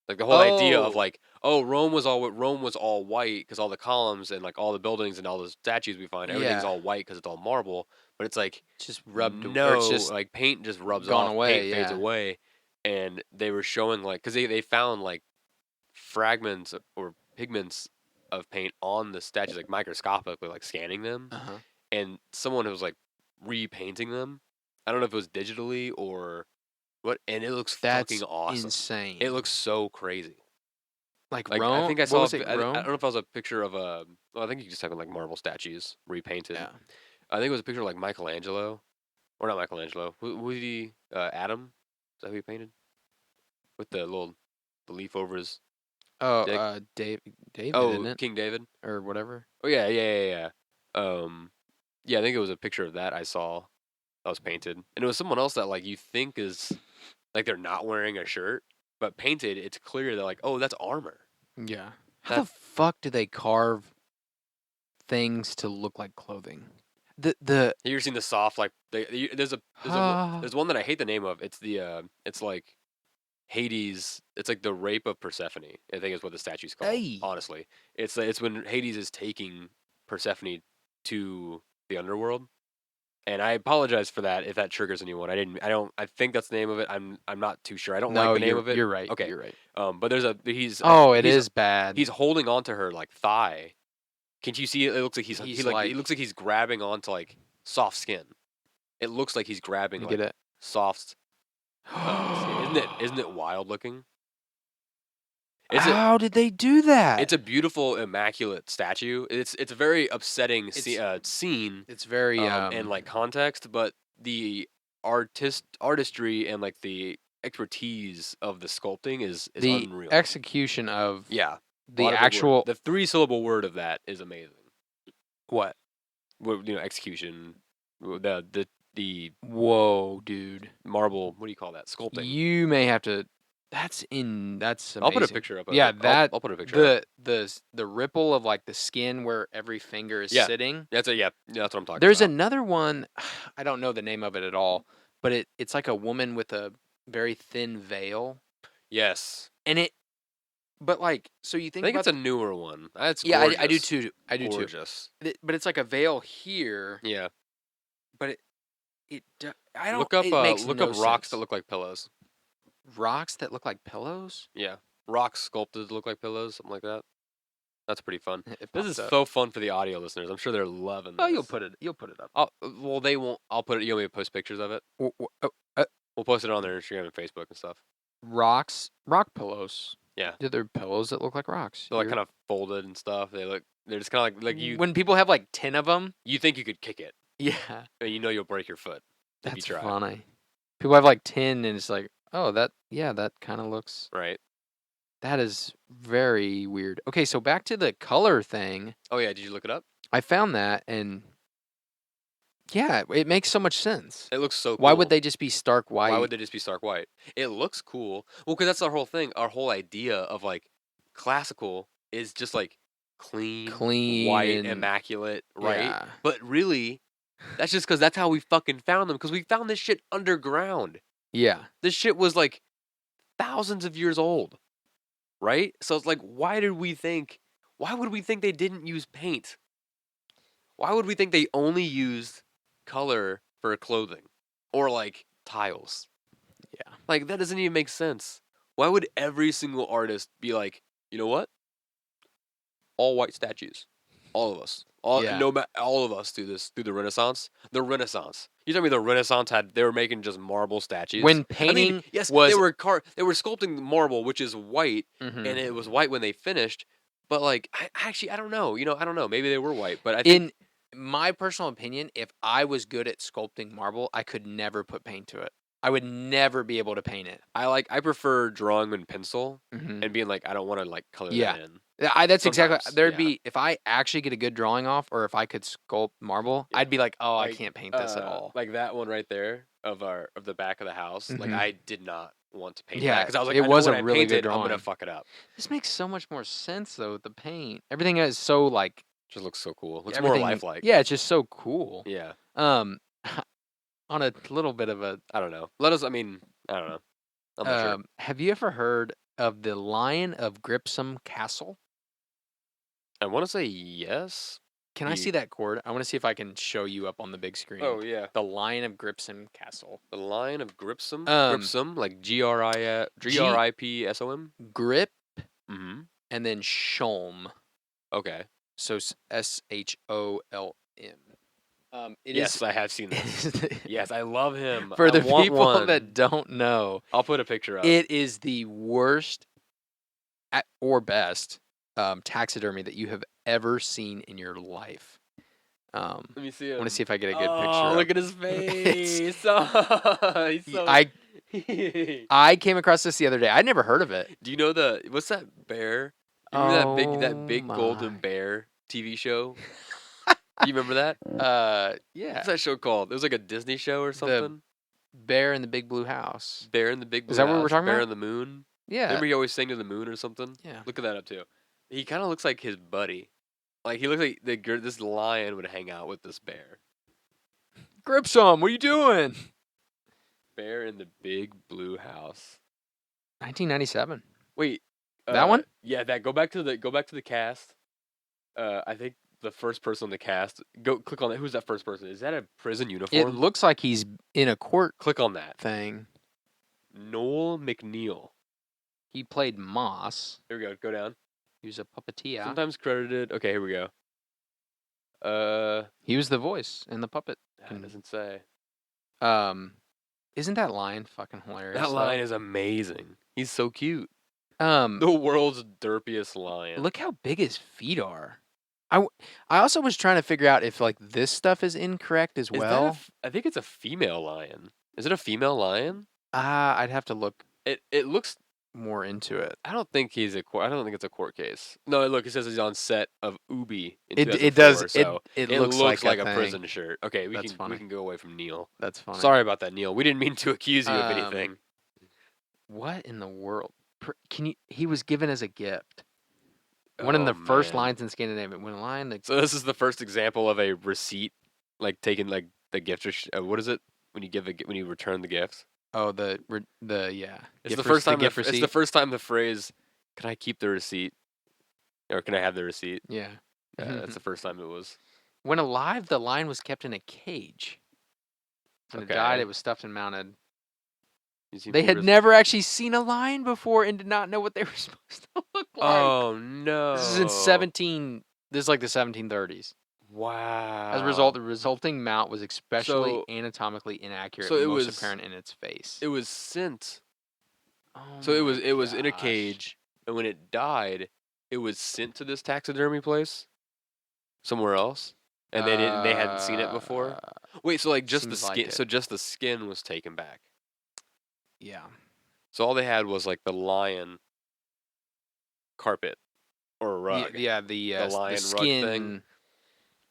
Like the whole idea of like, oh, Rome was all white because all the columns and like all the buildings and all the statues we find, everything's all white because it's all marble. But it's like just rubbed. No, or it's just like paint just rubs gone off, away, paint fades yeah. away, and they were showing like because they found like fragments or pigments of paint on the statues, like microscopically, like scanning them, and someone was like repainting them. I don't know if it was digitally or what, and it looks fucking awesome. Insane. It looks so crazy. Like Like Rome. I think I What saw. was it, I Rome? don't know if it was a picture of a. Well, I think you just type in like marble statues repainted. Yeah. I think it was a picture of like Michelangelo, or not Michelangelo. Who did he? Adam? Is that who he painted? With the leaf over his Oh, dick. David, isn't Oh, it? King David. Or whatever. Oh yeah. Yeah, I think it was a picture of that I saw that was painted, and it was someone else that like you think is like they're not wearing a shirt, but painted. It's clear they're like, oh, that's armor. Yeah. How That the fuck do they carve things to look like clothing? The you ever seen the soft like there's one that I hate the name of. It's like Hades. It's like the rape of Persephone. I think is what the statue's called. Hey. Honestly, it's when Hades is taking Persephone to the underworld. And I apologize for that if that triggers anyone. I think that's the name of it. I'm not too sure. I don't like No, the name of it. you're right. Okay. You're right. But Oh, it is bad. he's holding onto her like thigh. Can't you see it? It looks like He's it looks like he's grabbing onto like soft skin. It looks like he's grabbing You like get it. soft skin. Isn't it wild looking? How did they do that? It's a beautiful, immaculate statue. It's a very upsetting scene. It's very and like context, but the artistry and like the expertise of the sculpting is the unreal. execution of Yeah, the lot of big actual word. The 3-syllable word of that is amazing. what? Execution. The Whoa, dude. marble. What do you call that? Sculpting. You may have to. That's amazing. I'll put a picture up. Yeah, that I'll put a picture. Up. The ripple of like the skin where every finger is sitting. That's what I'm talking about. There's another one. I don't know the name of it at all, but it's like a woman with a very thin veil. Yes. And but like, so you think I think about it's a newer one. That's yeah, gorgeous. I do too. I do gorgeous. too. But it's like a veil here. Yeah. But I don't. Look up no rocks sense. that look like pillows. Rocks that look like pillows. Yeah, rocks sculpted to look like pillows, something like that. That's pretty fun. This is up. so fun for the audio listeners. I'm sure they're loving this. Oh, you'll put it up. Well, they won't. I'll put it. You want me to post pictures of it? We'll post it on their Instagram and Facebook and stuff. Rock pillows. Yeah, they're pillows that look like rocks. they're like kind of folded and stuff. They're just kind of like you. When people have like 10 of them, you think you could kick it. Yeah, and you know you'll break your foot. That's if you try. funny. People have like 10, and it's like, oh, that kind of looks right. That is very weird. Okay, so back to the color thing. Oh yeah, did you look it up? I found that, and yeah, it makes so much sense. It looks so cool. Why would they just be stark white? Why would they just be stark white? It looks cool. Well, because that's our whole thing. Our whole idea of like classical is just like clean, white, immaculate, right? Yeah. But really, that's just because that's how we fucking found them. Because we found this shit underground. Yeah. This shit was like thousands of years old, right? So it's like, why would we think they didn't use paint? Why would we think they only used color for clothing or like tiles? Yeah. Like that doesn't even make sense. Why would every single artist be like, you know what? All white statues. All of us. All of us do this through the Renaissance. The Renaissance. You tell me the Renaissance they were making just marble statues. When painting yes, was they were sculpting marble, which is white, and it was white when they finished. But like, I don't know. I don't know. Maybe they were white, but I think in my personal opinion, if I was good at sculpting marble, I could never put paint to it. I would never be able to paint it. I prefer drawing in pencil and being like, I don't want to like color that in. That's Sometimes, exactly. Be if I actually get a good drawing off, or if I could sculpt marble, I'd be like, oh, I can't paint this at all. Like that one right there of the back of the house. Like I did not want to paint that Yeah, because I was like, it was when a I really paint good it, I'm drawing. gonna fuck it up. This makes so much more sense though with the paint. Everything is so like Just looks so cool. Looks more lifelike. Yeah, it's just so cool. Yeah. On a little bit of a I don't know. I don't know. I'm not sure. Have you ever heard of the Lion of Gripsum Castle? I want to say yes. Can I see that cord? I want to see if I can show you up on the big screen. Oh yeah. The Lion of Gripsum Castle. The Lion of Gripsum. Gripsum, like GRIPSOM. Grip. Mm-hmm. And then Sholm. Okay. So SHOLM. Yes, I have seen this. Yes, I love him. For the people that don't know, I'll put a picture up. It is the worst or best taxidermy that you have ever seen in your life. Let me see I want him. to see if I get a good Oh, picture. look at his face. Oh, he's so. I came across this the other day. I'd never heard of it. Do you know what's that bear? You remember that big golden bear TV show? Do you remember that? Yeah. What's that show called? It was like a Disney show or something. Bear in the Big Blue House. Bear in the Big Blue House. Is that what we're talking Bear about? in the Moon. Yeah. Remember he always sang to the moon or something? Yeah. Look at that up too. He kind of looks like his buddy. Like he looks like this lion would hang out with this bear. Grip some. What are you doing? Bear in the Big Blue House. 1997. Wait. That one? Yeah, that. Go back to the cast. I think the first person on the cast. Go click on that. Who's that first person? Is that a prison uniform? It looks like he's in a court. Click on that thing. Noel McNeil. He played Moss. Here we go. Go down. He was a puppeteer. Sometimes credited. Okay, here we go. He was the voice in the puppet. It doesn't say. Isn't that lion fucking hilarious? That lion is amazing. He's so cute. The The world's derpiest lion. look how big his feet are. I also was trying to figure out if like this stuff is incorrect as Is that well. I think it's a female lion. Is it a female lion? I'd have to look It looks. more into it. I don't think he's a court. I don't think it's a court case. No, look. It says he's on set of Ubi. In It does. 2004, so It it looks like a thing. prison shirt. Okay, That's funny. we can go away from Neil. That's funny. Sorry about that, Neil. We didn't mean to accuse you of anything. What in the world? Can you? He was given as a gift. One of the first lines in Scandinavia. When a lion. So this is the first example of a receipt, like taking like the gift. What is it when you when you return the gift? Oh, yeah. It's the first time. It's the first time the phrase "Can I keep the receipt?" or "Can I have the receipt?" Yeah. That's the first time it was. When alive, the lion was kept in a cage. When it died, it was stuffed and mounted. They had never actually seen a lion before and did not know what they were supposed to look like. Oh no! This is in 17. This is like the 1730s. Wow. As a result, the resulting mount was especially anatomically inaccurate. So it and most was apparent in its face. It was sent. Oh So it was in a gosh. cage, and when it died, it was sent to this taxidermy place, somewhere else, and they hadn't seen it before. Wait, so like just the seems like skin? it. So just the skin was taken back. Yeah. So all they had was like the lion carpet or rug. Yeah, the lion rug skin. thing.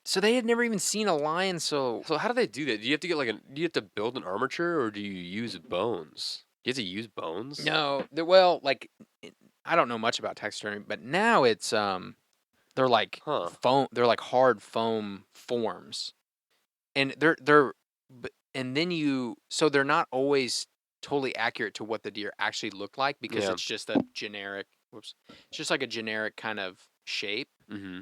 So they had never even seen a lion. So how do they do that? Do you have to get do you have to build an armature, or do you use bones? Do you have to use bones? no, I don't know much about taxidermy, but now it's they're like foam. They're like hard foam forms, and so they're not always totally accurate to what the deer actually look like because it's just a generic. It's just like a generic kind of shape. Mm-hmm.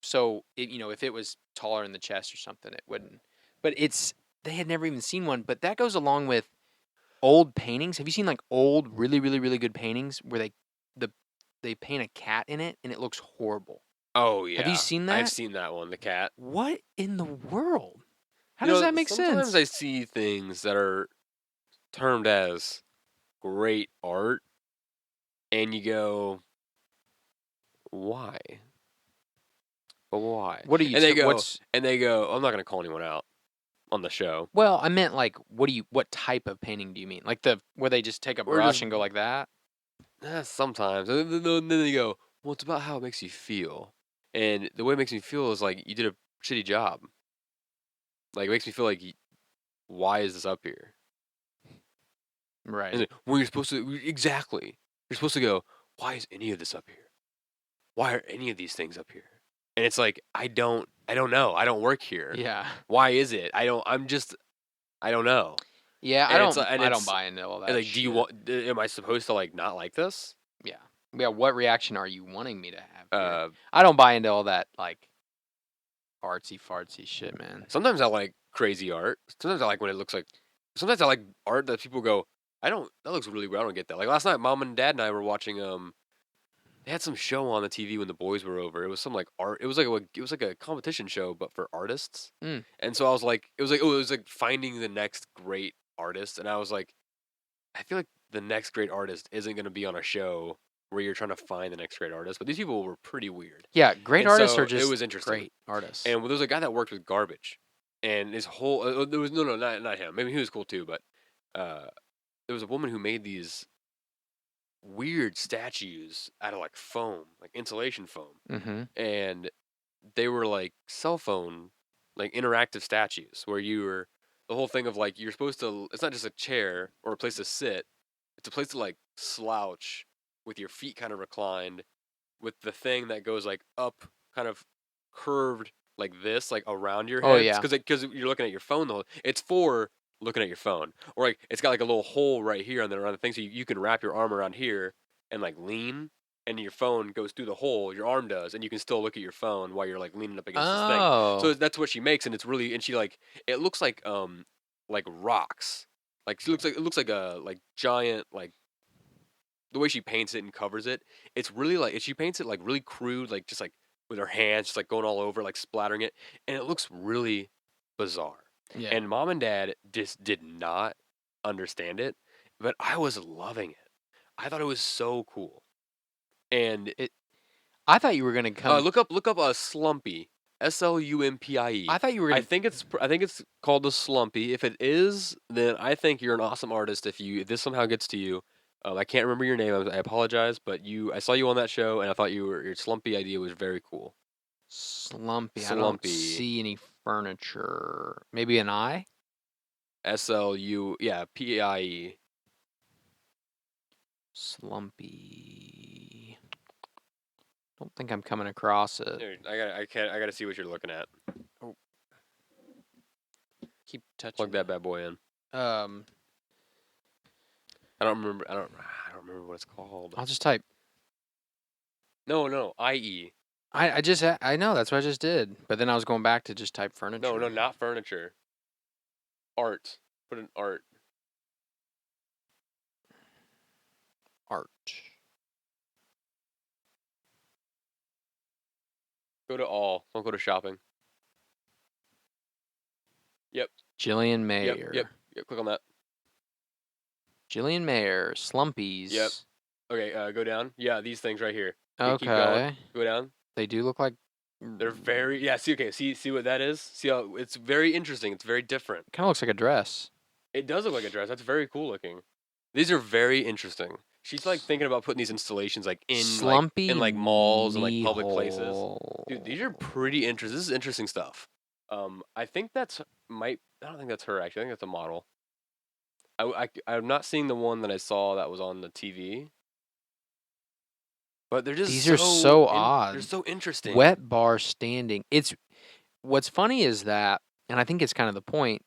So if it was taller in the chest or something, it wouldn't. But they had never even seen one. But that goes along with old paintings. Have you seen like old, really, really, really good paintings where they paint a cat in it and it looks horrible? Oh yeah. Have you seen that? I've seen that one. The cat. What in the world? How does that make sense? Sometimes I see things that are termed as great art, and you go, why? But why? What are you? And they go, I'm not going to call anyone out on the show. Well, I meant like, what type of painting do you mean? Like where they just take a brush and go like that? Sometimes. And then they go, well, it's about how it makes you feel. And the way it makes me feel is like you did a shitty job. Like it makes me feel like, why is this up here? Right. And then, well, you're supposed to exactly. You're supposed to go, why is any of this up here? Why are any of these things up here? And it's like I don't know. I don't work here. Yeah. Why is it? I don't know. Yeah, And I don't buy into all that. And like, shit. do you want? Am I supposed to like not like this? Yeah. Yeah. What reaction are you wanting me to have? Here? I don't buy into all that like artsy fartsy shit, man. Sometimes I like crazy art. Sometimes I like when it looks like. Sometimes I like art that people go, that looks really weird. I don't get that. Like last night, Mom and Dad and I were watching they had some show on the TV when the boys were over. It was some like art. It was like a competition show, but for artists. Mm. And so I was like, it was like finding the next great artist, and I was like, I feel like the next great artist isn't going to be on a show where you're trying to find the next great artist. But these people were pretty weird. Yeah, great And artists so are it just was interesting. great artists. And there was a guy that worked with garbage, and his whole there was not him. Maybe he was cool too, but uh, there was a woman who made these weird statues out of like foam, like insulation foam, Mm-hmm. and they were like cell phone, like interactive statues where you were the whole thing of like you're supposed to. It's not just a chair or a place to sit. It's a place to like slouch with your feet kind of reclined, with the thing that goes like up, kind of curved like this, like around your Oh head, yeah. because you're looking at your phone the whole. It's for looking at your phone, or like it's got like a little hole right here on the thing, so you can wrap your arm around here and like lean, and your phone goes through the hole. Your arm does, and you can still look at your phone while you're like leaning up against this thing. So Oh. that's what she makes, and it's really and she like it looks like rocks. Like she looks like it looks like a like giant like the way she paints it and covers it, it's really like she paints it like really crude, like just like with her hands, just like going all over, like splattering it, and it looks really bizarre. Yeah. And mom and dad just did not understand it, but I was loving it. I thought it was so cool. And I thought you were gonna come. look up a Slumpy, Slumpie. I thought you were I gonna. think it's called the Slumpy. If it is, then I think you're an awesome artist. If this somehow gets to you, I can't remember your name. I apologize, but I saw you on that show, and I thought your Slumpy idea was very cool. Slumpy. I don't Slumpy, see any furniture. Maybe an eye? yeah, Pie. Slumpy. Don't think I'm coming across it. Dude, I gotta see what you're looking at. Keep touching. Plug that bad boy in. Um, I don't remember. I don't remember what it's called. I'll just type. No, IE. I know that's what I just did, but then I was going back to just type furniture. No, not furniture. Art. Put in art. Art. Go to all. Don't go to shopping. Yep. Jillian Mayer. Yep. Click on that. Jillian Mayer. Slumpies. Yep. Okay. Go down. Yeah, these things right here. Okay. Keep going. Go down. They do look like. They're very See. Okay. See what that is. See how it's very interesting. It's very different. Kind of looks like a dress. It does look like a dress. That's very cool looking. These are very interesting. She's like thinking about putting these installations like in Slumpy like malls and like public places. knee-hole. Dude, these are pretty interesting. This is interesting stuff. I think I don't think that's her actually. I think that's a model. I'm not seeing the one that I saw that was on the TV. But they're just These are so odd. They're so interesting. Wet bar standing. What's funny is that, and I think it's kind of the point.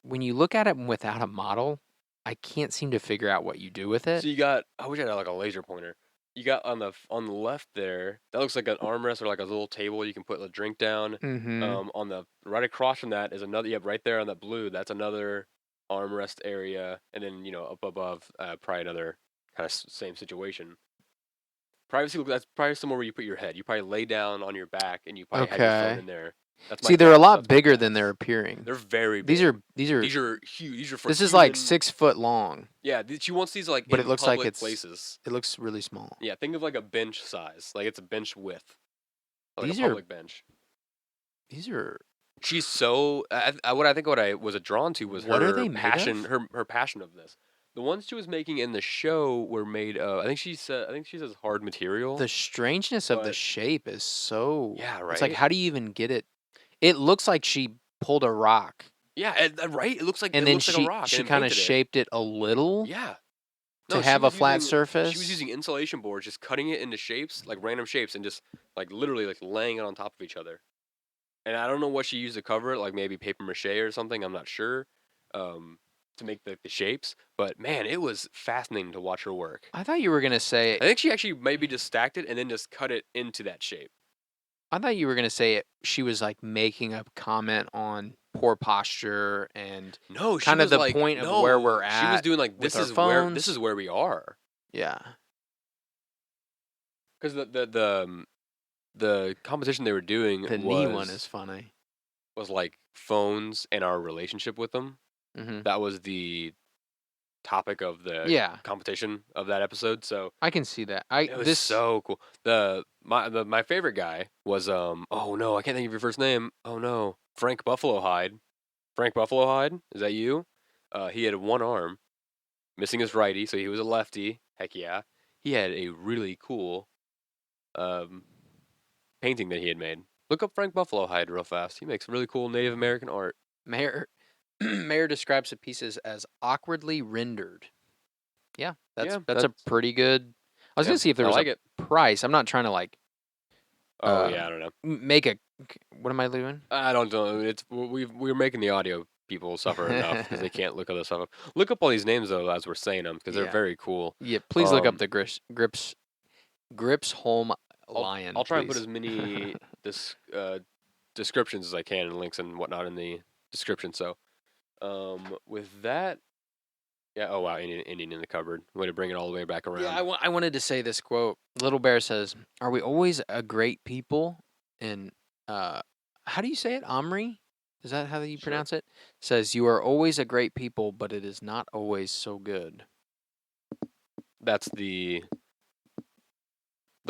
When you look at it without a model, I can't seem to figure out what you do with it. So you got. I wish I had like a laser pointer. You got on the left there. That looks like an armrest or like a little table you can put a drink down. Mm-hmm. On the right across from that is another. Yeah, right there on that blue. That's another armrest area, and then up above, probably another kind of same situation. Privacy. That's probably somewhere where you put your head. You probably lay down on your back, and you probably have your phone in there. See, they're a lot bigger than they're appearing. They're very big. These are huge. These are for This is like 6 foot long. Yeah, she wants these like but in it looks public like it's places. It looks really small. Yeah, think of like a bench size. Like it's a bench width. Like These a public bench. These are. She's so. What I was drawn to was her passion. Her passion of this. The ones she was making in the show were made. I think she says hard material. The strangeness of the shape is so. Yeah, right. It's like, how do you even get it? It looks like she pulled a rock. Yeah, right. It looks like. And then looks like a rock. She kind of shaped it a little. Yeah. To have a flat surface. She was using insulation boards, just cutting it into shapes, like random shapes, and just like literally like laying it on top of each other. And I don't know what she used to cover it, like maybe paper mache or something. I'm not sure. To make the shapes, but man, it was fascinating to watch her work. I thought you were gonna say. I think she actually maybe just stacked it and then just cut it into that shape. I thought you were gonna say she was like making a comment on poor posture and kind of the point of where we're at. She was doing like this is where we are. Yeah. Because the competition they were doing, knee one is funny. Was like phones and our relationship with them. Mm-hmm. That was the topic of the Yeah, competition of that episode. So I can see that. it was so cool. My favorite guy was oh no, I can't think of your first name. Oh no, Frank Buffalo Hide. Frank Buffalo Hide, is that you? He had one arm, missing his righty, so he was a lefty. Heck yeah. He had a really cool um, painting that he had made. Look up Frank Buffalo Hide real fast. He makes really cool Native American art. Mayor Mayor describes the pieces as awkwardly rendered. Yeah, Yeah, that's a pretty good. I was yeah, gonna see if there I was like a it. price. I'm not trying to like Oh yeah, I don't know. make a. What am I doing? I don't know. It's we're making the audio people suffer enough because they can't look other stuff up. Look up all these names though as we're saying them because they're Yeah. very cool. Yeah, please look up Um, the Grips Home I'll, Lion. I'll try and put please. as many descriptions as I can and links and whatnot in the description. So, with that, yeah. Oh wow, Indian in the cupboard. Way to bring it all the way back around. Yeah, I wanted to say this quote. Little Bear says, "Are we always a great people?" And how do you say it? Omri? Is that how you Sure. pronounce it? Says, "You are always a great people, but it is not always so good." That's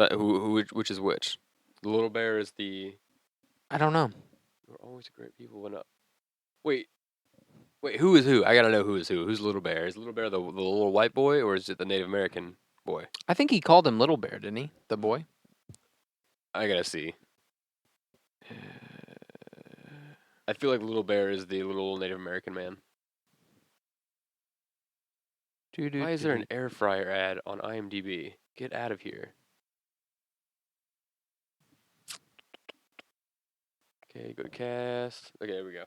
which is which. The little bear is the. I don't know. We're always great people. When up. Wait, who is who? I gotta know who is who. Who's Little Bear? Is Little Bear the little white boy, or is it the Native American boy? I think he called him Little Bear, didn't he? The boy. I gotta see. I feel like Little Bear is the little Native American man. Why is there an air fryer ad on IMDb? Get out of here. Okay, go to cast. Okay, there we go.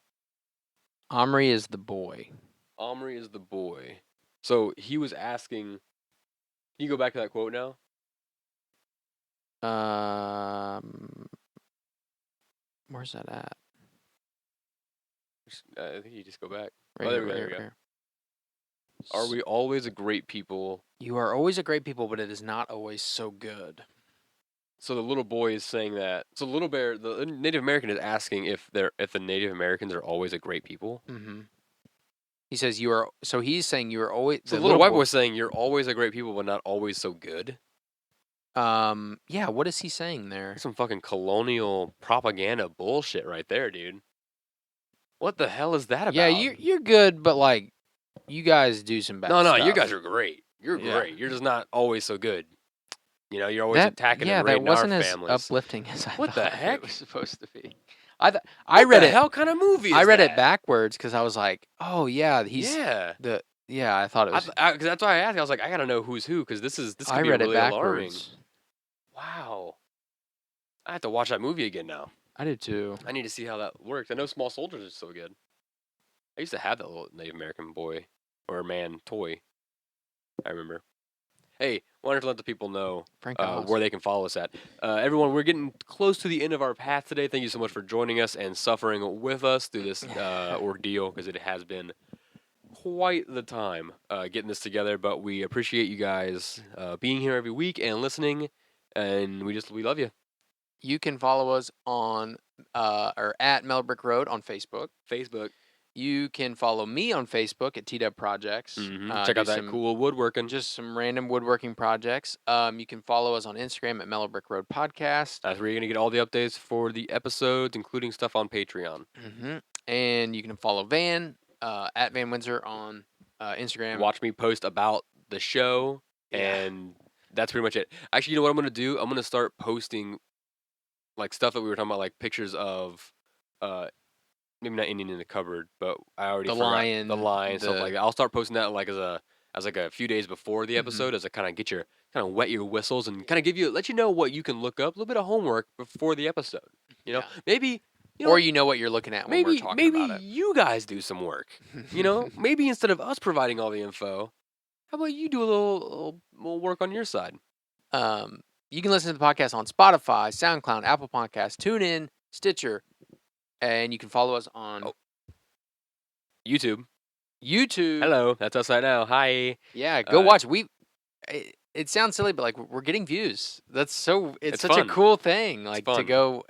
Omri is the boy. Omri is the boy. So he was asking. Can you go back to that quote now? Where's that at? I think you just go back. Right Oh, there here, we go. right There we go. here. Are we always a great people? You are always a great people, but it is not always so good. So the little boy is saying that. So Little Bear, the Native American, is asking if the Native Americans are always a great people. Mm-hmm. He says you are. So he's saying you are always. So the little white boy is saying you're always a great people, but not always so good. Yeah. What is he saying there? That's some fucking colonial propaganda bullshit right there, dude. What the hell is that about? Yeah, you're good, but like, you guys do some bad No, stuff. you guys are great. You're Yeah. great. You're just not always so good. You know, you're always attacking and that raiding wasn't our as families. uplifting as I What the thought heck? it was supposed to be. I read What the it. hell kind of movie is I read that? it backwards because I was like, oh yeah, he's Yeah. I thought it was. Cause that's why I asked. I was like, I gotta know who's who because this could I be read really it alarming. backwards. Wow. I have to watch that movie again now. I did too. I need to see how that works. I know Small Soldiers is so good. I used to have that little Native American boy or man toy. I remember. Hey, wanted to let the people know Frank where they can follow us at. Everyone, we're getting close to the end of our path today. Thank you so much for joining us and suffering with us through this ordeal because it has been quite the time getting this together. But we appreciate you guys being here every week and listening, and we love you. You can follow us on or at Mellowbrick Road on Facebook. You can follow me on Facebook at TW Projects. Check out that cool woodworking. Just some random woodworking projects. You can follow us on Instagram at Mellowbrick Road Podcast. That's where you're going to get all the updates for the episodes, including stuff on Patreon. And you can follow Van at Van Windsor on Instagram. Watch me post about the show, and that's pretty much it. Actually, you know what I'm going to do? I'm going to start posting like stuff that we were talking about, like pictures of maybe not Indian in the cupboard, but I already forgot. The lion, stuff like that. I'll start posting that like as a few days before the episode, as a kind of wet your whistles and kind of let you know what you can look up, a little bit of homework before the episode. You know, maybe. Or you know what you're looking at when we're talking about it. Maybe you guys do some work. You know, maybe instead of us providing all the info, how about you do a little work on your side? You can listen to the podcast on Spotify, SoundCloud, Apple Podcasts, TuneIn, Stitcher, and you can follow us on YouTube. YouTube. Hello, that's us right now. Hi. Yeah, go watch. It sounds silly, but like we're getting views. It's such fun. a cool thing. Like to go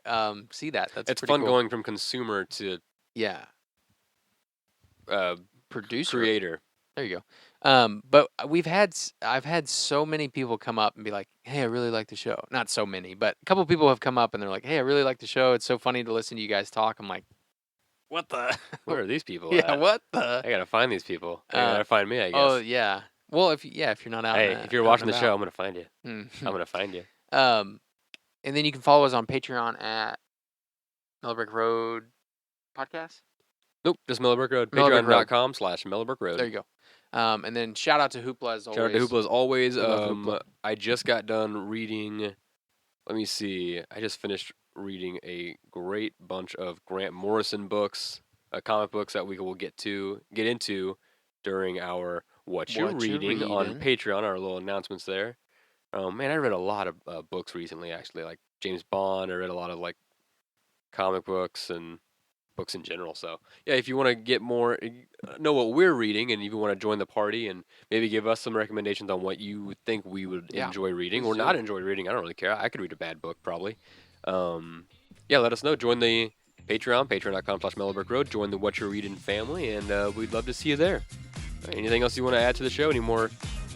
see that. It's fun cool. going from consumer to producer, creator. There you But I've had so many people come up and be like, "Hey, I really like the show." Not so many, but a couple people have come up and they're like, "Hey, I really like the show. It's so funny to listen to you guys talk." I'm like, "What the? Where are these people Yeah, at? what the?" I gotta find these people. They gotta find me, I Oh guess. yeah. Well, if you're not out, Hey, if you're out watching and the show, about. I'm gonna find you. I'm gonna find you. Um, and then you can follow us on Patreon at Mellowbrick Road Podcast. Nope, just Mellowbrook Road. Mellowbrick Road. Patreon.com/Mellowbrook Road. There you go. And then shout out to Hoopla as Shout out to always. Hoopla as always. We love Hoopla. I just got done reading. Let me see. I just finished reading a great bunch of Grant Morrison books, comic books that we will get into during our What You're Reading on Patreon. Our little announcements there. Man, I read a lot of books recently. Actually, like James Bond. I read a lot of like comic books and books in general. So yeah, if you want to get more, know what we're reading, and if you want to join the party and maybe give us some recommendations on what you think we would enjoy reading or not enjoy reading, I don't really care. I could read a bad book probably. Yeah, let us know. Join the patreon.com/Mellowbrook Road. Join the What You're Reading family, and we'd love to see you there. All right, anything else you want to add to the show? Any more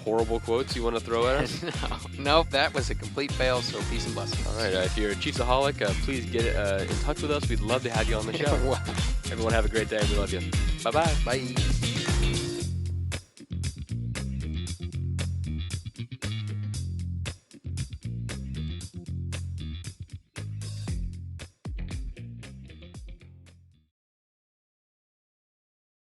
horrible quotes you want to throw at us? No, that was a complete fail, so peace and blessings. All right, if you're a Chiefsaholic, please get in touch with us. We'd love to have you on the show. Everyone have a great day. We love you. Bye-bye. Bye.